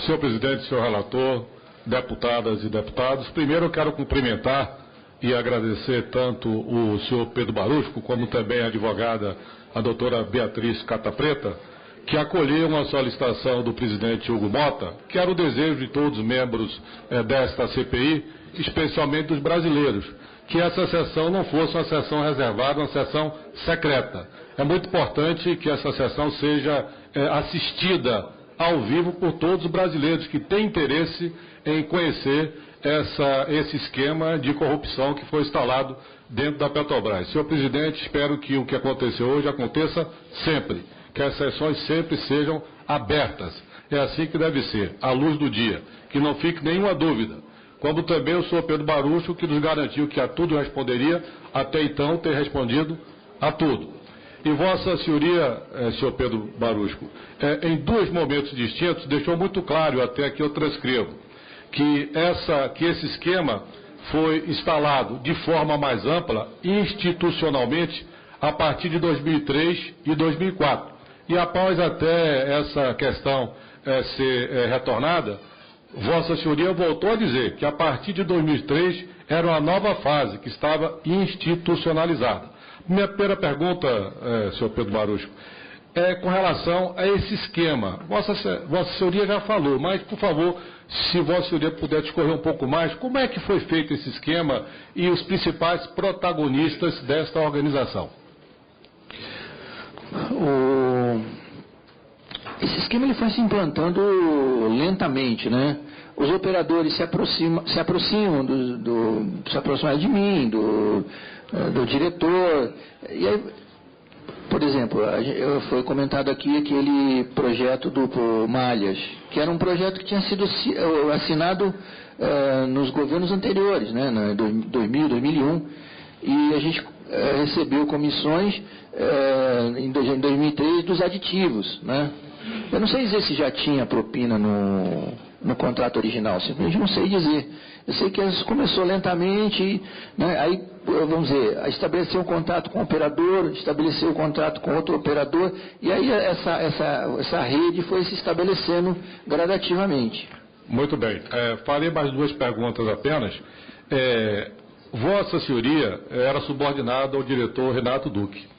Senhor presidente, senhor relator, deputadas e deputados, primeiro eu quero cumprimentar e agradecer tanto o senhor Pedro Barusco, como também a advogada, a doutora Beatriz Catapreta, que acolheram a solicitação do presidente Hugo Mota, que era o desejo de todos os membros desta CPI, especialmente dos brasileiros, que essa sessão não fosse uma sessão reservada, uma sessão secreta. É muito importante que essa sessão seja assistida ao vivo por todos os brasileiros que têm interesse em conhecer esse esquema de corrupção que foi instalado dentro da Petrobras. Senhor presidente, espero que o que aconteceu hoje aconteça sempre, que as sessões sempre sejam abertas. É assim que deve ser, à luz do dia, que não fique nenhuma dúvida. Como também o senhor Pedro Barusco, que nos garantiu que a tudo responderia, até então ter respondido a tudo. E Vossa Senhoria, senhor Pedro Barusco, em dois momentos distintos, deixou muito claro, até aqui eu transcrevo, que esse esquema foi instalado de forma mais ampla, institucionalmente, a partir de 2003 e 2004. E após até essa questão ser retornada, Vossa Senhoria voltou a dizer que a partir de 2003 era uma nova fase que estava institucionalizada. Minha primeira pergunta, senhor Pedro Barusco, é com relação a esse esquema. Vossa Senhoria já falou, mas, por favor, se Vossa Senhoria puder discorrer um pouco mais, como é que foi feito esse esquema e os principais protagonistas desta organização? Esse esquema ele foi se implantando lentamente, né? Os operadores se aproximam de mim, do diretor. E aí, por exemplo, foi comentado aqui aquele projeto do Malhas, que era um projeto que tinha sido assinado nos governos anteriores, né? Em 2000, 2001, e a gente recebeu comissões em 2003 dos aditivos, né? Eu não sei dizer se já tinha propina no contrato original, simplesmente não sei dizer. Eu sei que isso começou lentamente, né? Aí, vamos dizer, estabelecer um contato com o operador, estabelecer um contrato com outro operador, e aí essa rede foi se estabelecendo gradativamente. Muito bem. Farei mais duas perguntas apenas. Vossa Senhoria era subordinado ao diretor Renato Duque.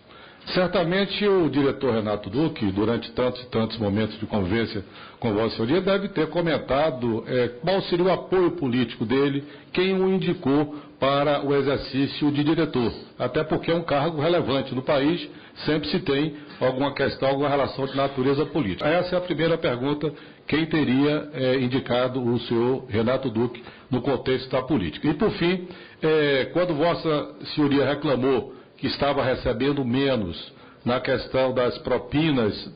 Certamente o diretor Renato Duque, durante tantos e tantos momentos de convivência com Vossa Senhoria, deve ter comentado qual seria o apoio político dele, quem o indicou para o exercício de diretor. Até porque é um cargo relevante no país, sempre se tem alguma questão, alguma relação de natureza política. Essa é a primeira pergunta, quem teria indicado o senhor Renato Duque no contexto da política. E por fim, quando Vossa Senhoria reclamou que estava recebendo menos na questão das propinas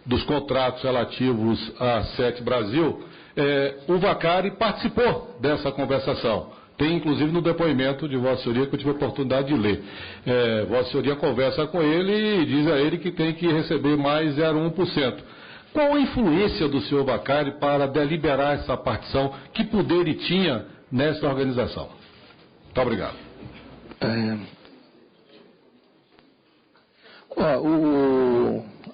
dos contratos relativos à Sete Brasil, o Vacari participou dessa conversação. Tem inclusive no depoimento de Vossa Senhoria que eu tive a oportunidade de ler. Vossa Senhoria conversa com ele e diz a ele que tem que receber mais 0,1%. Qual a influência do senhor Vacari para deliberar essa partição? Que poder ele tinha nessa organização? Muito obrigado.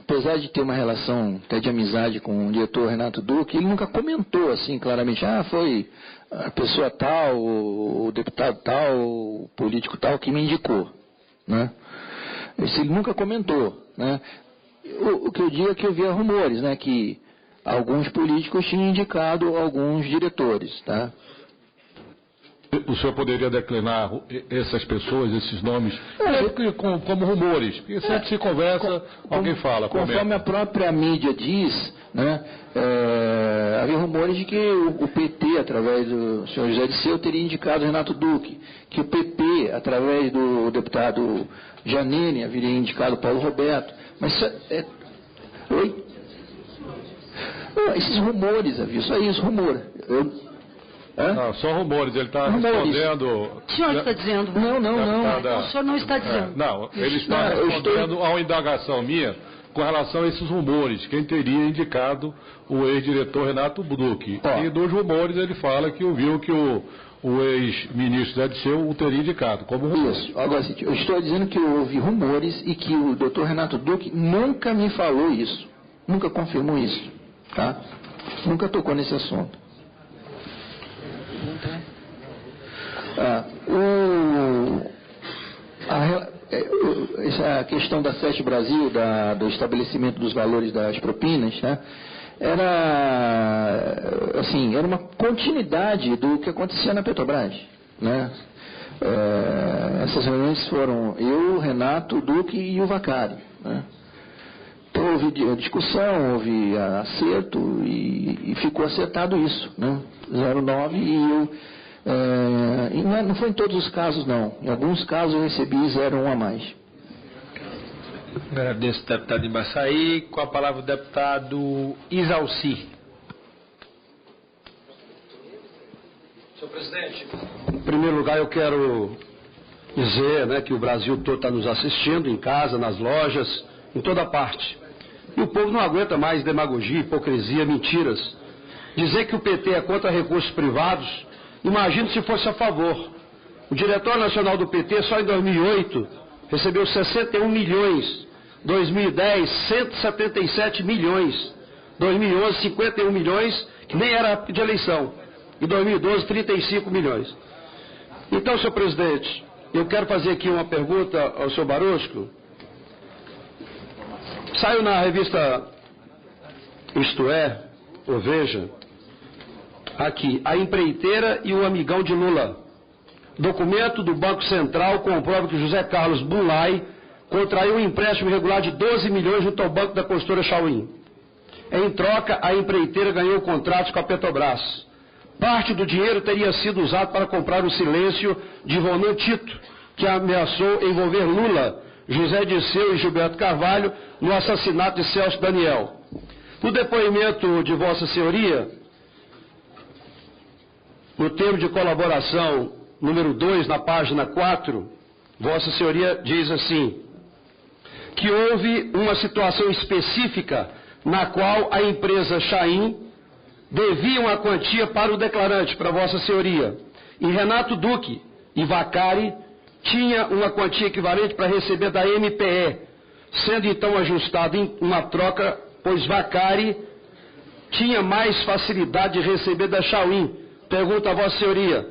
Apesar de ter uma relação até de amizade com o diretor Renato Duque, ele nunca comentou assim claramente, foi a pessoa tal, o deputado tal, o político tal que me indicou, né? Isso ele nunca comentou, né? O que eu digo é que eu via rumores, né, que alguns políticos tinham indicado alguns diretores, tá? O senhor poderia declinar essas pessoas, esses nomes, como rumores? Porque sempre se conversa, alguém fala. Conforme a própria mídia diz, né, havia rumores de que o PT, através do senhor José Disseu, teria indicado Renato Duque, que o PP, através do deputado Janine, haveria indicado Paulo Roberto. Mas oi? Esses rumores, havia só isso, rumor. Não, só rumores, ele está respondendo... O senhor está dizendo? Não. O senhor não está dizendo. Não, ele está respondendo a uma indagação minha com relação a esses rumores, quem teria indicado o ex-diretor Renato Duque. E dos rumores ele fala que ouviu que o ex-ministro Zé Disseu o teria indicado, como rumores. Isso. Agora, eu estou dizendo que eu ouvi rumores e que o doutor Renato Duque nunca me falou isso, nunca confirmou isso, tá? Nunca tocou nesse assunto. Essa questão da Sete Brasil, do estabelecimento dos valores das propinas, né, era uma continuidade do que acontecia na Petrobras, né? Essas reuniões foram eu, Renato Duque e o Vacari, né? Então, houve discussão, houve acerto e ficou acertado isso, né? 0,9 e eu... não foi em todos os casos, não. Em alguns casos eu recebi 0,1 a mais. Agradeço, deputado Embaçaí. Com a palavra o deputado Isalci. Senhor presidente, em primeiro lugar eu quero dizer, né, que o Brasil todo está nos assistindo, em casa, nas lojas, em toda parte. E o povo não aguenta mais demagogia, hipocrisia, mentiras. Dizer que o PT é contra recursos privados, imagino se fosse a favor. O Diretório Nacional do PT, só em 2008, recebeu 61 milhões. 2010, 177 milhões. 2011, 51 milhões, que nem era de eleição. Em 2012, 35 milhões. Então, senhor presidente, eu quero fazer aqui uma pergunta ao senhor Barosco. Saiu na revista Isto É, ou Veja, aqui, a empreiteira e o amigão de Lula. Documento do Banco Central comprova que José Carlos Bunlai contraiu um empréstimo irregular de 12 milhões junto ao banco da construtora Chauin. Em troca, a empreiteira ganhou contratos com a Petrobras. Parte do dinheiro teria sido usado para comprar o silêncio de Ronan Tito, que ameaçou envolver Lula, José Dirceu e Gilberto Carvalho no assassinato de Celso Daniel. No depoimento de Vossa Senhoria, no termo de colaboração número 2, na página 4, Vossa Senhoria diz assim, que houve uma situação específica na qual a empresa Chauin devia uma quantia para o declarante, para Vossa Senhoria, e Renato Duque e Vacari tinha uma quantia equivalente para receber da MPE, sendo então ajustado em uma troca, pois Vacari tinha mais facilidade de receber da Chauin. Pergunta a Vossa Senhoria,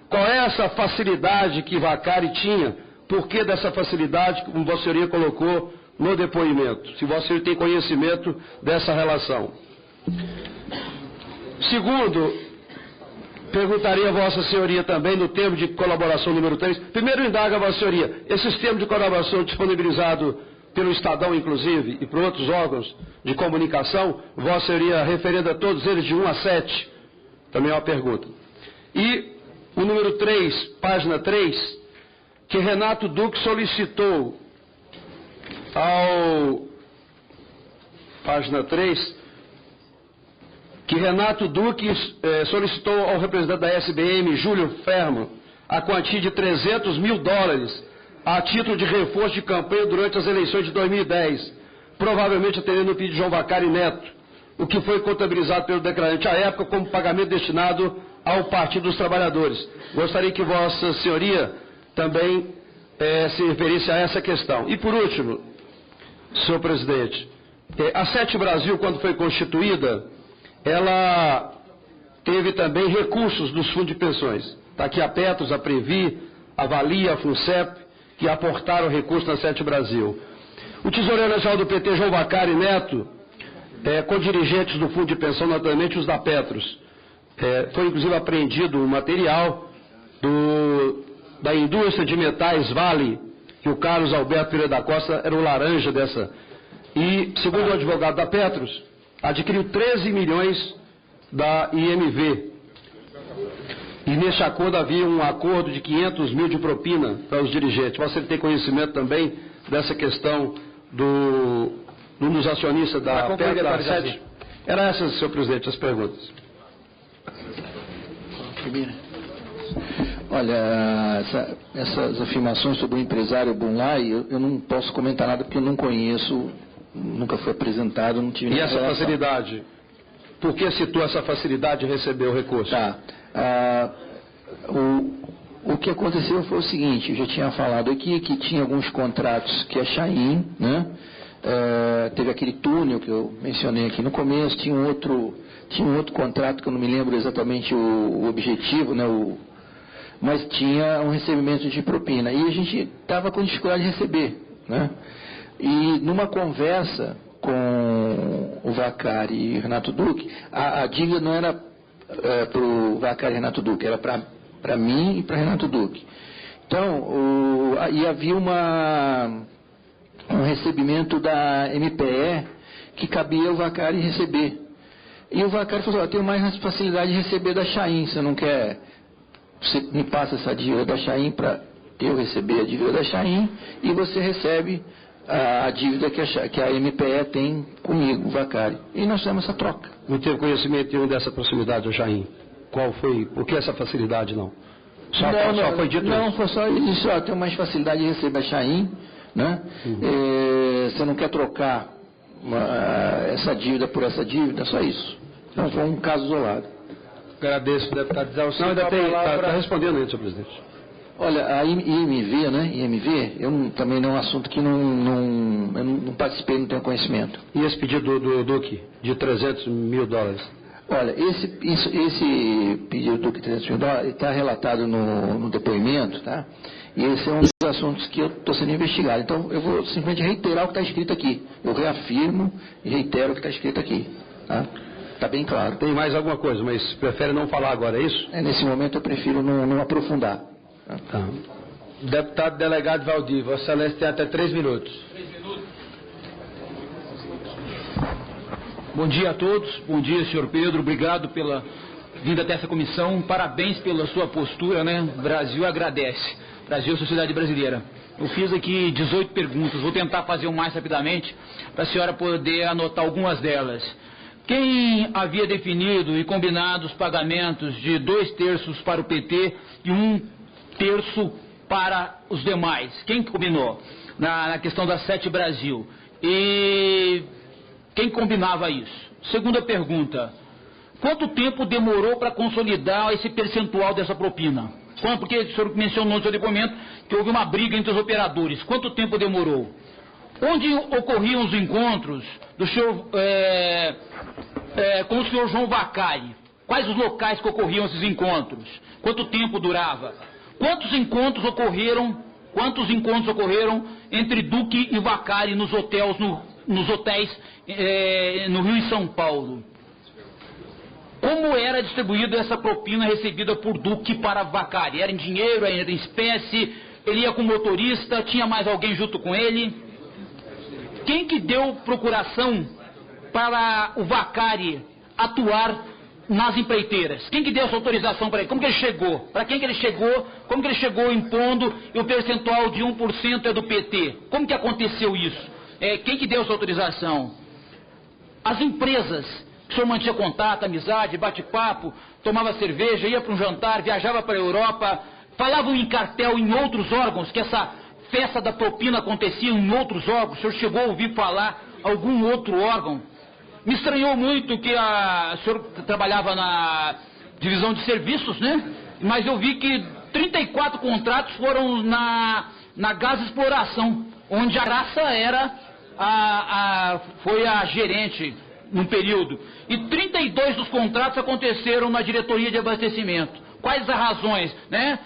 qual é essa facilidade que Vacari tinha? Por que dessa facilidade, como Vossa Senhoria colocou no depoimento? Se Vossa Senhoria tem conhecimento dessa relação. Segundo, perguntaria a Vossa Senhoria também no termo de colaboração número 3. Primeiro indaga a Vossa Senhoria, esses termos de colaboração disponibilizados pelo Estadão, inclusive, e por outros órgãos de comunicação, Vossa Senhoria referenda todos eles de 1 a 7. Também é uma pergunta. E o número 3, página 3, que Renato Duque solicitou ao... Página 3... que Renato Duque solicitou ao representante da SBM, Júlio Fermo, a quantia de $300 mil a título de reforço de campanha durante as eleições de 2010, provavelmente atendendo o pedido de João Vacari Neto, o que foi contabilizado pelo declarante à época como pagamento destinado ao Partido dos Trabalhadores. Gostaria que Vossa Senhoria também se referisse a essa questão. E por último, senhor presidente, a Sete Brasil, quando foi constituída, ela teve também recursos dos fundos de pensões. Está aqui a Petros, a Previ, a Valia, a FUNCEP, que aportaram recursos na Sete Brasil. O tesoureiro nacional do PT, João Vacari Neto, com dirigentes do fundo de pensão, naturalmente os da Petros, foi inclusive apreendido o material da indústria de metais Vale, que o Carlos Alberto Pereira da Costa era o laranja dessa. E, segundo o advogado da Petros, adquiriu 13 milhões da IMV. E neste acordo havia um acordo de 500 mil de propina para os dirigentes. Você tem conhecimento também dessa questão um dos acionistas da Petros? Era essas, senhor presidente, as perguntas. Olha, essas afirmações sobre o empresário Bunlai, eu não posso comentar nada porque eu não conheço, nunca foi apresentado, não tive... E essa facilidade? Por que citou essa facilidade de receber o recurso? Tá. O que aconteceu foi o seguinte, eu já tinha falado aqui que tinha alguns contratos que a Chauin, né, teve aquele túnel que eu mencionei aqui no começo, tinha um outro contrato que eu não me lembro exatamente o objetivo, né, mas tinha um recebimento de propina. E a gente estava com dificuldade de receber, né? E numa conversa com o Vacari e o Renato Duque, a dívida não era para o Vacari e Renato Duque, era para mim e para Renato Duque. Então, e havia um recebimento da MPE que cabia o Vacari receber. E o Vacari falou, eu tenho mais facilidade de receber da Chain, você não quer, você me passa essa dívida da Chain para eu receber a dívida da Chain e você recebe a dívida que a MPE tem comigo, o Vacari. E nós fizemos essa troca. Não teve conhecimento nenhum dessa proximidade do Chain? Qual foi, por que essa facilidade não? Só foi dito não, isso? Foi só isso, eu tenho mais facilidade de receber a Chain, né? Você não quer trocar essa dívida por essa dívida, só isso. Então foi um caso isolado. Agradeço, deputado Zé. Não, ainda está respondendo aí, senhor presidente. Olha, a IMV, né? IMV, também não é um assunto que eu não participei, não tenho conhecimento. E esse pedido do Duque, de 300 mil dólares? Olha, esse pedido do Duque de 300 mil dólares está relatado no depoimento, tá? E esse é um dos assuntos que eu estou sendo investigado. Então, eu vou simplesmente reiterar o que está escrito aqui. Eu reafirmo e reitero o que está escrito aqui, tá? Está bem claro. Tem mais alguma coisa, mas prefere não falar agora, é isso? Nesse momento eu prefiro não aprofundar. Tá. Deputado delegado Valdir, Vossa Excelência tem até 3 minutos. 3 minutos. Bom dia a todos, bom dia, senhor Pedro, obrigado pela vinda até essa comissão, parabéns pela sua postura, né? O Brasil agradece, Brasil, sociedade brasileira. Eu fiz aqui 18 perguntas, vou tentar fazer o mais rapidamente, para a senhora poder anotar algumas delas. Quem havia definido e combinado os pagamentos de 2/3 para o PT e 1/3 para os demais? Quem combinou na questão da Sete Brasil? E quem combinava isso? Segunda pergunta, quanto tempo demorou para consolidar esse percentual dessa propina? Porque o senhor mencionou no seu depoimento que houve uma briga entre os operadores. Quanto tempo demorou? Onde ocorriam os encontros do senhor, com o senhor João Vacari? Quais os locais que ocorriam esses encontros? Quanto tempo durava? Quantos encontros ocorreram entre Duque e Vacari nos hotéis no Rio e São Paulo? Como era distribuída essa propina recebida por Duque para Vacari? Era em dinheiro, era em espécie? Ele ia com o motorista? Tinha mais alguém junto com ele? Quem que deu procuração para o Vacari atuar nas empreiteiras? Quem que deu essa autorização para ele? Como que ele chegou? Para quem que ele chegou? Como que ele chegou impondo e o percentual de 1% é do PT? Como que aconteceu isso? Quem que deu essa autorização? As empresas, que o senhor mantinha contato, amizade, bate-papo, tomava cerveja, ia para um jantar, viajava para a Europa, falavam em cartel em outros órgãos, que essa festa da propina acontecia em outros órgãos, o senhor chegou a ouvir falar algum outro órgão? Me estranhou muito que o senhor trabalhava na divisão de serviços, né? Mas eu vi que 34 contratos foram na Gás Exploração, onde a Graça foi a gerente num período. E 32 dos contratos aconteceram na diretoria de abastecimento. Quais as razões, né?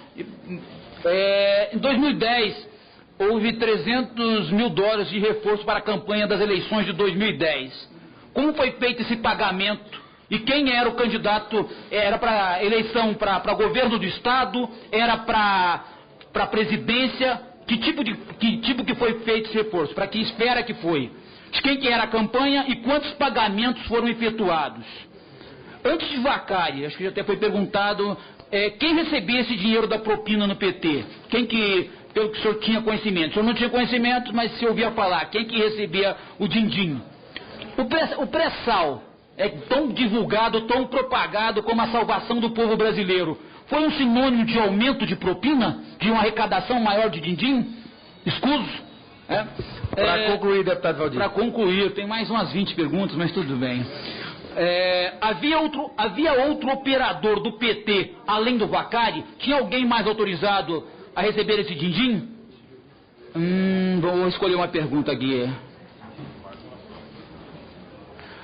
Em 2010, houve 300 mil dólares de reforço para a campanha das eleições de 2010. Como foi feito esse pagamento? E quem era o candidato? Era para eleição para governo do Estado? Era para presidência? Que tipo que foi feito esse reforço? Para que esfera que foi? De quem que era a campanha e quantos pagamentos foram efetuados? Antes de Vacari, acho que já até foi perguntado, quem recebia esse dinheiro da propina no PT? Quem que, pelo que o senhor tinha conhecimento? O senhor não tinha conhecimento, mas se ouvia falar, quem que recebia o din-din? O pré-sal é tão divulgado, tão propagado como a salvação do povo brasileiro. Foi um sinônimo de aumento de propina? De uma arrecadação maior de din-din? Escusos? Para concluir, deputado Valdir. Para concluir, eu tenho mais umas 20 perguntas, mas tudo bem. Havia outro operador do PT, além do Vacari? Tinha alguém mais autorizado a receber esse din-din? Vou escolher uma pergunta aqui.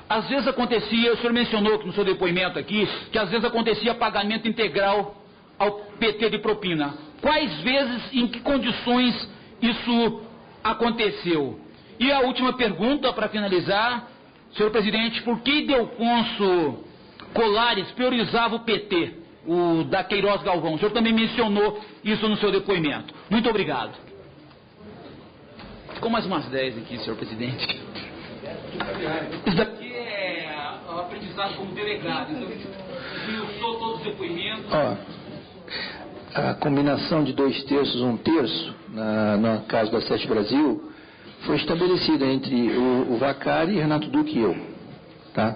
Às vezes acontecia, o senhor mencionou no seu depoimento aqui, que às vezes acontecia pagamento integral ao PT de propina. Quais vezes, em que condições isso aconteceu? E a última pergunta, para finalizar, senhor presidente, por que Ildefonso Colares priorizava o PT, o da Queiroz Galvão? O senhor também mencionou isso no seu depoimento. Muito obrigado. ficou mais umas 10 aqui, senhor presidente. Isso daqui é aprendizado como delegado. Então, esmiuçou todos os depoimentos. A combinação de 2/3, 1/3, no caso da Sete Brasil, foi estabelecida entre o Vacari, Renato Duque e eu. Tá?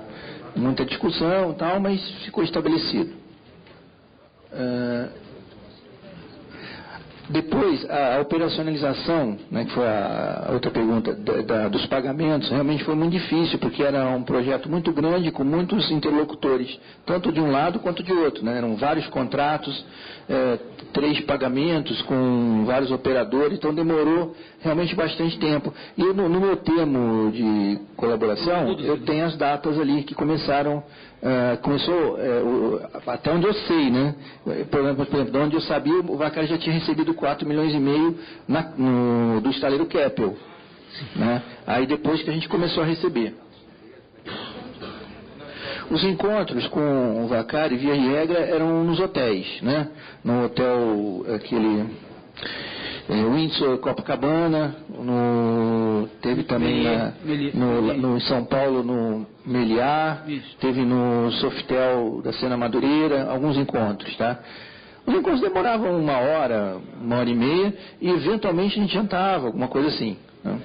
Muita discussão e tal, mas ficou estabelecido. Depois, a operacionalização, né, que foi a outra pergunta, dos pagamentos, realmente foi muito difícil, porque era um projeto muito grande, com muitos interlocutores, tanto de um lado quanto de outro. Né? Eram vários contratos, 3 pagamentos com vários operadores, então demorou realmente bastante tempo. E no meu termo de colaboração, eu tenho as datas ali que começaram. Começou, até onde eu sei, né? Por exemplo, de onde eu sabia, o Vacari já tinha recebido 4,5 milhões do estaleiro Keppel. Né? Aí depois que a gente começou a receber. Os encontros com o Vacari, via de regra, eram nos hotéis, né? No hotel, aquele... Windsor, Copacabana, teve também no São Paulo, no Meliá, teve no Sofitel da Sena Madureira, alguns encontros, tá? Os encontros demoravam 1 hora, 1h30, e eventualmente a gente jantava, alguma coisa assim. Né?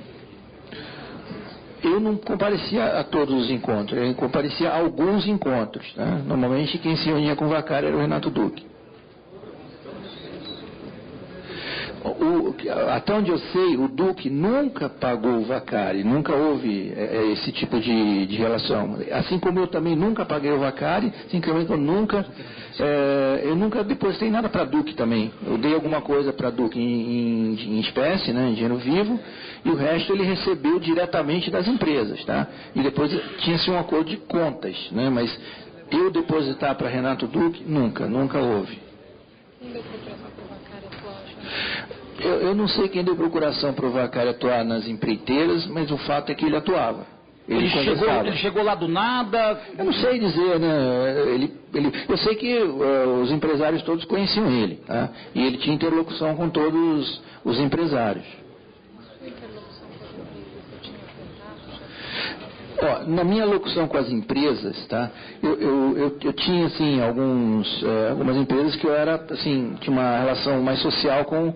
Eu não comparecia a todos os encontros, eu comparecia a alguns encontros. Tá? Normalmente quem se reunia com o Vacari era o Renato Duque. Até onde eu sei, o Duque nunca pagou o Vacari, nunca houve esse tipo de relação. Assim como eu também nunca paguei o Vacari, assim como eu nunca depositei nada para Duque também. Eu dei alguma coisa para Duque em espécie, né, em dinheiro vivo, e o resto ele recebeu diretamente das empresas, tá? E depois tinha-se um acordo de contas, né? Mas eu depositar para Renato Duque, nunca houve. Eu não sei quem deu procuração para o Vacari atuar nas empreiteiras, mas o fato é que ele atuava. Ele chegou lá do nada? Eu não sei dizer, né? Eu sei que os empresários todos conheciam ele, tá? E ele tinha interlocução com todos os empresários. Na minha locução com as empresas, tá? Eu tinha assim algumas empresas que eu era assim, tinha uma relação mais social com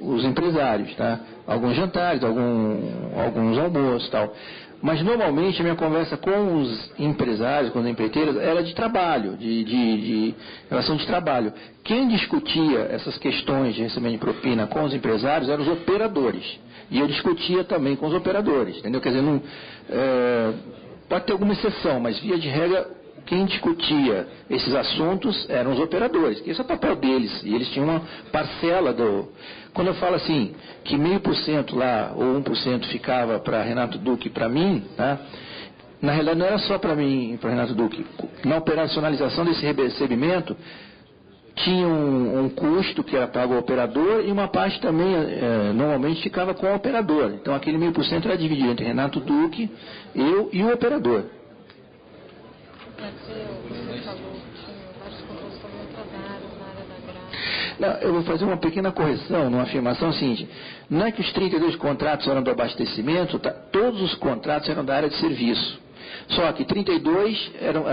os empresários, tá? Alguns jantares, alguns almoços, tal. Mas normalmente a minha conversa com os empresários, com as empreiteiras, era de trabalho, de relação de trabalho. Quem discutia essas questões de recebimento de propina com os empresários eram os operadores. E eu discutia também com os operadores, entendeu? Quer dizer, pode ter alguma exceção, mas via de regra, quem discutia esses assuntos eram os operadores, que esse é o papel deles, e eles tinham uma parcela do... Quando eu falo assim, que 0,5% lá, ou 1% ficava para Renato Duque e para mim, tá? Na realidade não era só para mim, para Renato Duque. Na operacionalização desse recebimento, tinha um custo que era pago ao operador e uma parte também, normalmente, ficava com o operador. Então, aquele 0,5% era dividido entre Renato Duque, eu e o operador. Não, eu vou fazer uma pequena correção numa afirmação seguinte. Não é que os 32 contratos eram do abastecimento, tá? Todos os contratos eram da área de serviço. Só que 32 eram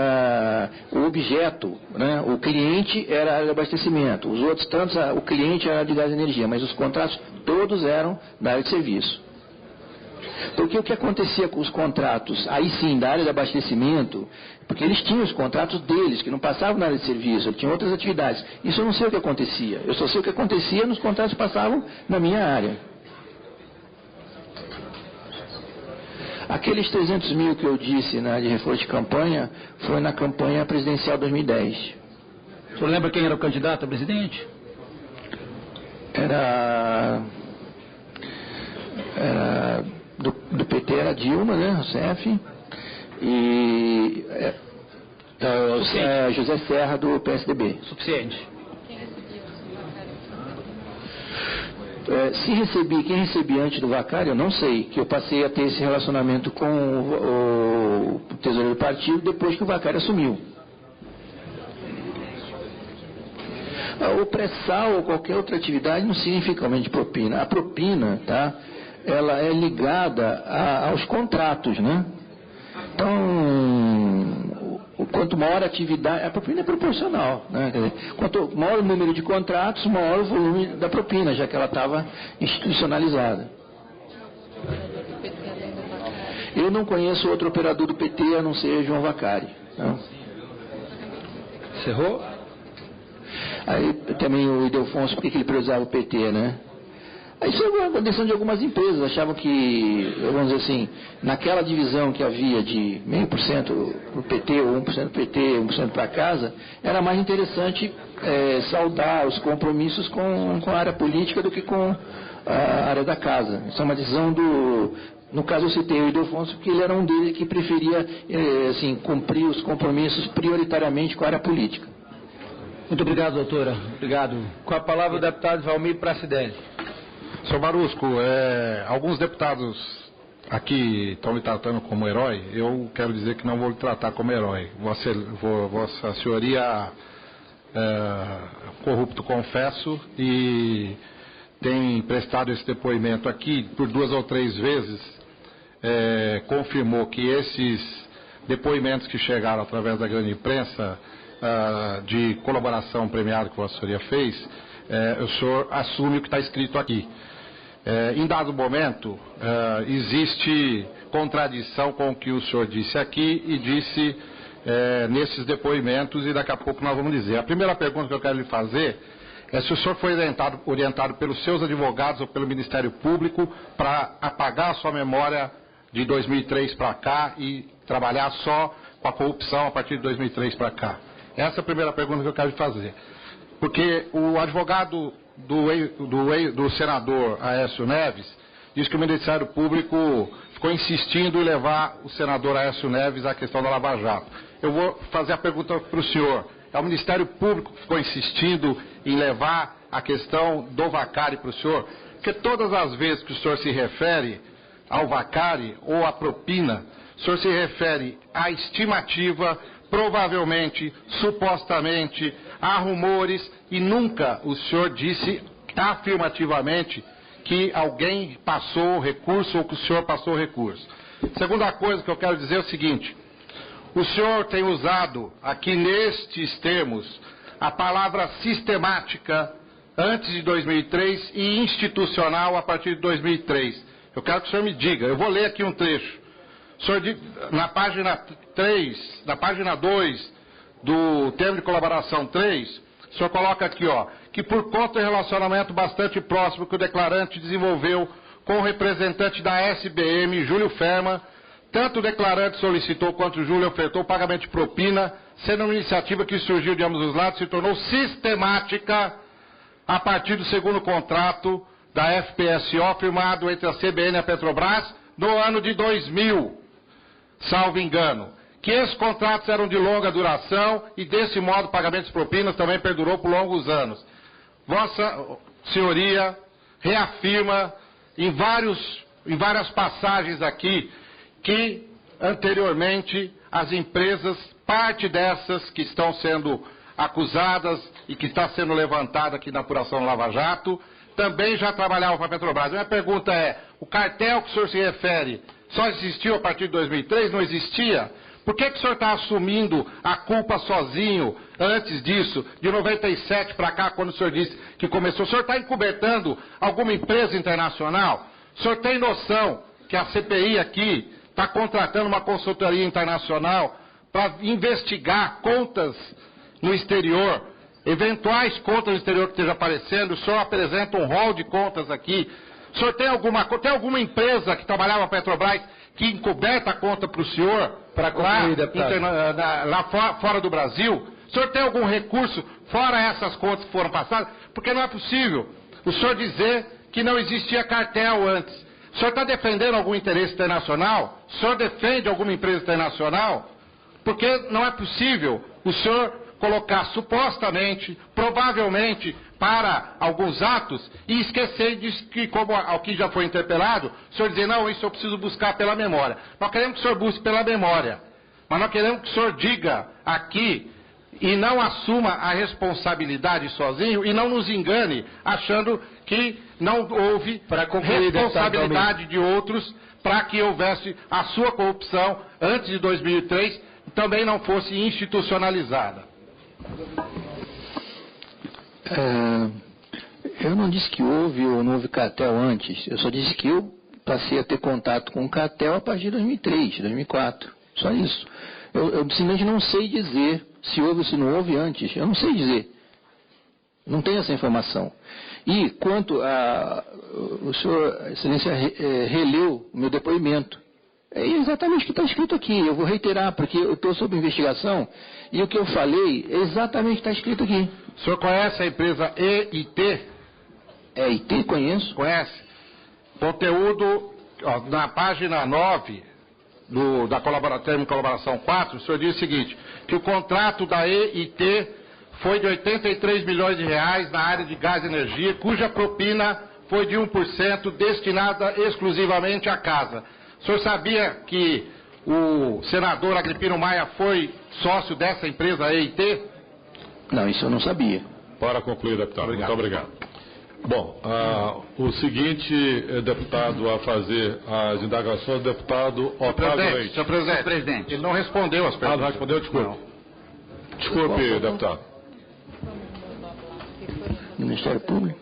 o objeto, né? O cliente era a área de abastecimento, os outros tantos, o cliente era de gás e energia, mas os contratos todos eram da área de serviço. Porque o que acontecia com os contratos, aí sim, da área de abastecimento, porque eles tinham os contratos deles, que não passavam na área de serviço, eles tinham outras atividades. Isso eu não sei o que acontecia, eu só sei o que acontecia nos contratos que passavam na minha área. Aqueles 300 mil que eu disse de reforço de campanha, foi na campanha presidencial 2010. O senhor lembra quem era o candidato a presidente? Do PT era Dilma, né, o CEF, e José Serra do PSDB. Suficiente. Quem recebia antes do Vacari, eu não sei, que eu passei a ter esse relacionamento com o tesoureiro do partido depois que o Vacari assumiu. O pré-sal ou qualquer outra atividade não significa aumento de propina. A propina, tá? ela é ligada aos contratos, né? Então, quanto maior a atividade, a propina é proporcional, né? Quer dizer, quanto maior o número de contratos, maior o volume da propina, já que ela estava institucionalizada. Eu não conheço outro operador do PT a não ser João Vacari. Não? Encerrou? Aí também o Ildefonso, por que ele priorizava o PT, né? Isso é uma condição de algumas empresas, achavam que, vamos dizer assim, naquela divisão que havia de 0,5% para o PT, ou 1% para o PT, 1% para casa, era mais interessante saudar os compromissos com a área política do que com a área da casa. Isso é uma decisão do... No caso eu citei o Ildefonso, porque ele era um deles que preferia assim, cumprir os compromissos prioritariamente com a área política. Muito obrigado, doutora. Obrigado. Com a palavra o deputado Valmir Pracidelli. Senhor Barusco, alguns deputados aqui estão lhe tratando como herói. Eu quero dizer que não vou lhe tratar como herói. Vossa Senhoria corrupto, confesso, e tem prestado esse depoimento aqui por 2 ou 3 vezes. Confirmou que esses depoimentos que chegaram através da grande imprensa de colaboração premiada que Vossa Senhoria fez, o senhor assume o que está escrito aqui. Em dado momento, existe contradição com o que o senhor disse aqui e disse nesses depoimentos, e daqui a pouco nós vamos dizer. A primeira pergunta que eu quero lhe fazer é se o senhor foi orientado pelos seus advogados ou pelo Ministério Público para apagar a sua memória de 2003 para cá e trabalhar só com a corrupção a partir de 2003 para cá. Essa é a primeira pergunta que eu quero lhe fazer. Porque o advogado do senador Aécio Neves diz que o Ministério Público ficou insistindo em levar o senador Aécio Neves à questão da Lava Jato. Eu vou fazer a pergunta para o senhor. É o Ministério Público que ficou insistindo em levar a questão do Vacari para o senhor? Porque todas as vezes que o senhor se refere ao Vacari ou à propina, o senhor se refere à estimativa, provavelmente, supostamente, há rumores, e nunca o senhor disse afirmativamente que alguém passou recurso ou que o senhor passou recurso. Segunda coisa que eu quero dizer é o seguinte: o senhor tem usado aqui nestes termos a palavra sistemática antes de 2003 e institucional a partir de 2003. Eu quero que o senhor me diga, eu vou ler aqui um trecho. O senhor diz, na página 3, na página 2 do termo de colaboração 3, o senhor coloca aqui, que por conta do relacionamento bastante próximo que o declarante desenvolveu com o representante da SBM, Júlio Ferma, tanto o declarante solicitou quanto o Júlio ofertou o pagamento de propina, sendo uma iniciativa que surgiu de ambos os lados, se tornou sistemática a partir do segundo contrato da FPSO firmado entre a CBN e a Petrobras no ano de 2000, salvo engano. Que esses contratos eram de longa duração e, desse modo, o pagamento de propinas também perdurou por longos anos. Vossa Senhoria reafirma em várias passagens aqui que, anteriormente, as empresas, parte dessas que estão sendo acusadas e que está sendo levantada aqui na apuração Lava Jato, também já trabalhavam para a Petrobras. A minha pergunta é, o cartel que o senhor se refere só existiu a partir de 2003? Não existia? Por que o senhor está assumindo a culpa sozinho antes disso, de 97 para cá, quando o senhor disse que começou? O senhor está encobertando alguma empresa internacional? O senhor tem noção que a CPI aqui está contratando uma consultoria internacional para investigar contas no exterior, eventuais contas no exterior que estejam aparecendo? O senhor apresenta um rol de contas aqui. O senhor tem alguma empresa que trabalhava na Petrobras que encoberta a conta para o senhor, lá fora do Brasil? O senhor tem algum recurso fora essas contas que foram passadas? Porque não é possível o senhor dizer que não existia cartel antes. O senhor está defendendo algum interesse internacional? O senhor defende alguma empresa internacional? Porque não é possível o senhor colocar supostamente, provavelmente, para alguns atos e esquecer de que, como aqui já foi interpelado, o senhor dizer, não, isso eu preciso buscar pela memória. Nós queremos que o senhor busque pela memória, mas nós queremos que o senhor diga aqui e não assuma a responsabilidade sozinho e não nos engane achando que não houve responsabilidade de outros para que houvesse a sua corrupção antes de 2003 e também não fosse institucionalizada. Eu não disse que houve ou não houve cartel antes, eu só disse que eu passei a ter contato com o cartel a partir de 2003, 2004, só isso. Eu simplesmente não sei dizer se houve ou se não houve antes, eu não sei dizer. Não tenho essa informação. E quanto a... O senhor, excelência, releu o meu depoimento. É exatamente o que está escrito aqui. Eu vou reiterar, porque eu estou sob investigação e o que eu falei é exatamente o que está escrito aqui. O senhor conhece a empresa EIT? EIT, conheço. Conhece? Conteúdo, ó, na página 9 da colaboração 4, o senhor diz o seguinte, que o contrato da EIT foi de 83 milhões de reais na área de gás e energia, cuja propina foi de 1% destinada exclusivamente à casa. O senhor sabia que o senador Agripino Maia foi sócio dessa empresa EIT? Não, isso eu não sabia. Para concluir, deputado. Obrigado. Muito obrigado. Bom, o seguinte deputado a fazer as indagações, o deputado Otávio Leite. Senhor presidente, ele não respondeu as perguntas. Não respondeu? Desculpe. Desculpe, deputado. Ministério Público?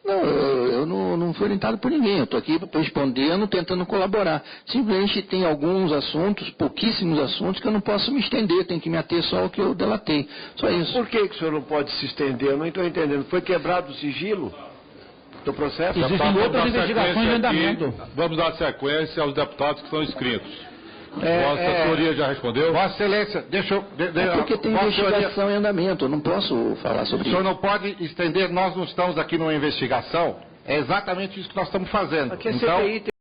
Não, eu não fui orientado por ninguém. Eu estou aqui respondendo, tentando colaborar. Simplesmente tem alguns assuntos, pouquíssimos assuntos, que eu não posso me estender. Tenho que me ater só ao que eu delatei. Só isso. Por que o senhor não pode se estender? Eu não estou entendendo. Foi quebrado o sigilo do processo? Existem outras investigações em andamento. Vamos dar sequência aos deputados que estão inscritos. Vossa Senhoria já respondeu? Vossa Excelência, deixa eu... porque tem investigação em andamento, eu não posso falar sobre isso. O senhor não pode estender, nós não estamos aqui numa investigação, é exatamente isso que nós estamos fazendo. Aqui é então, CPI,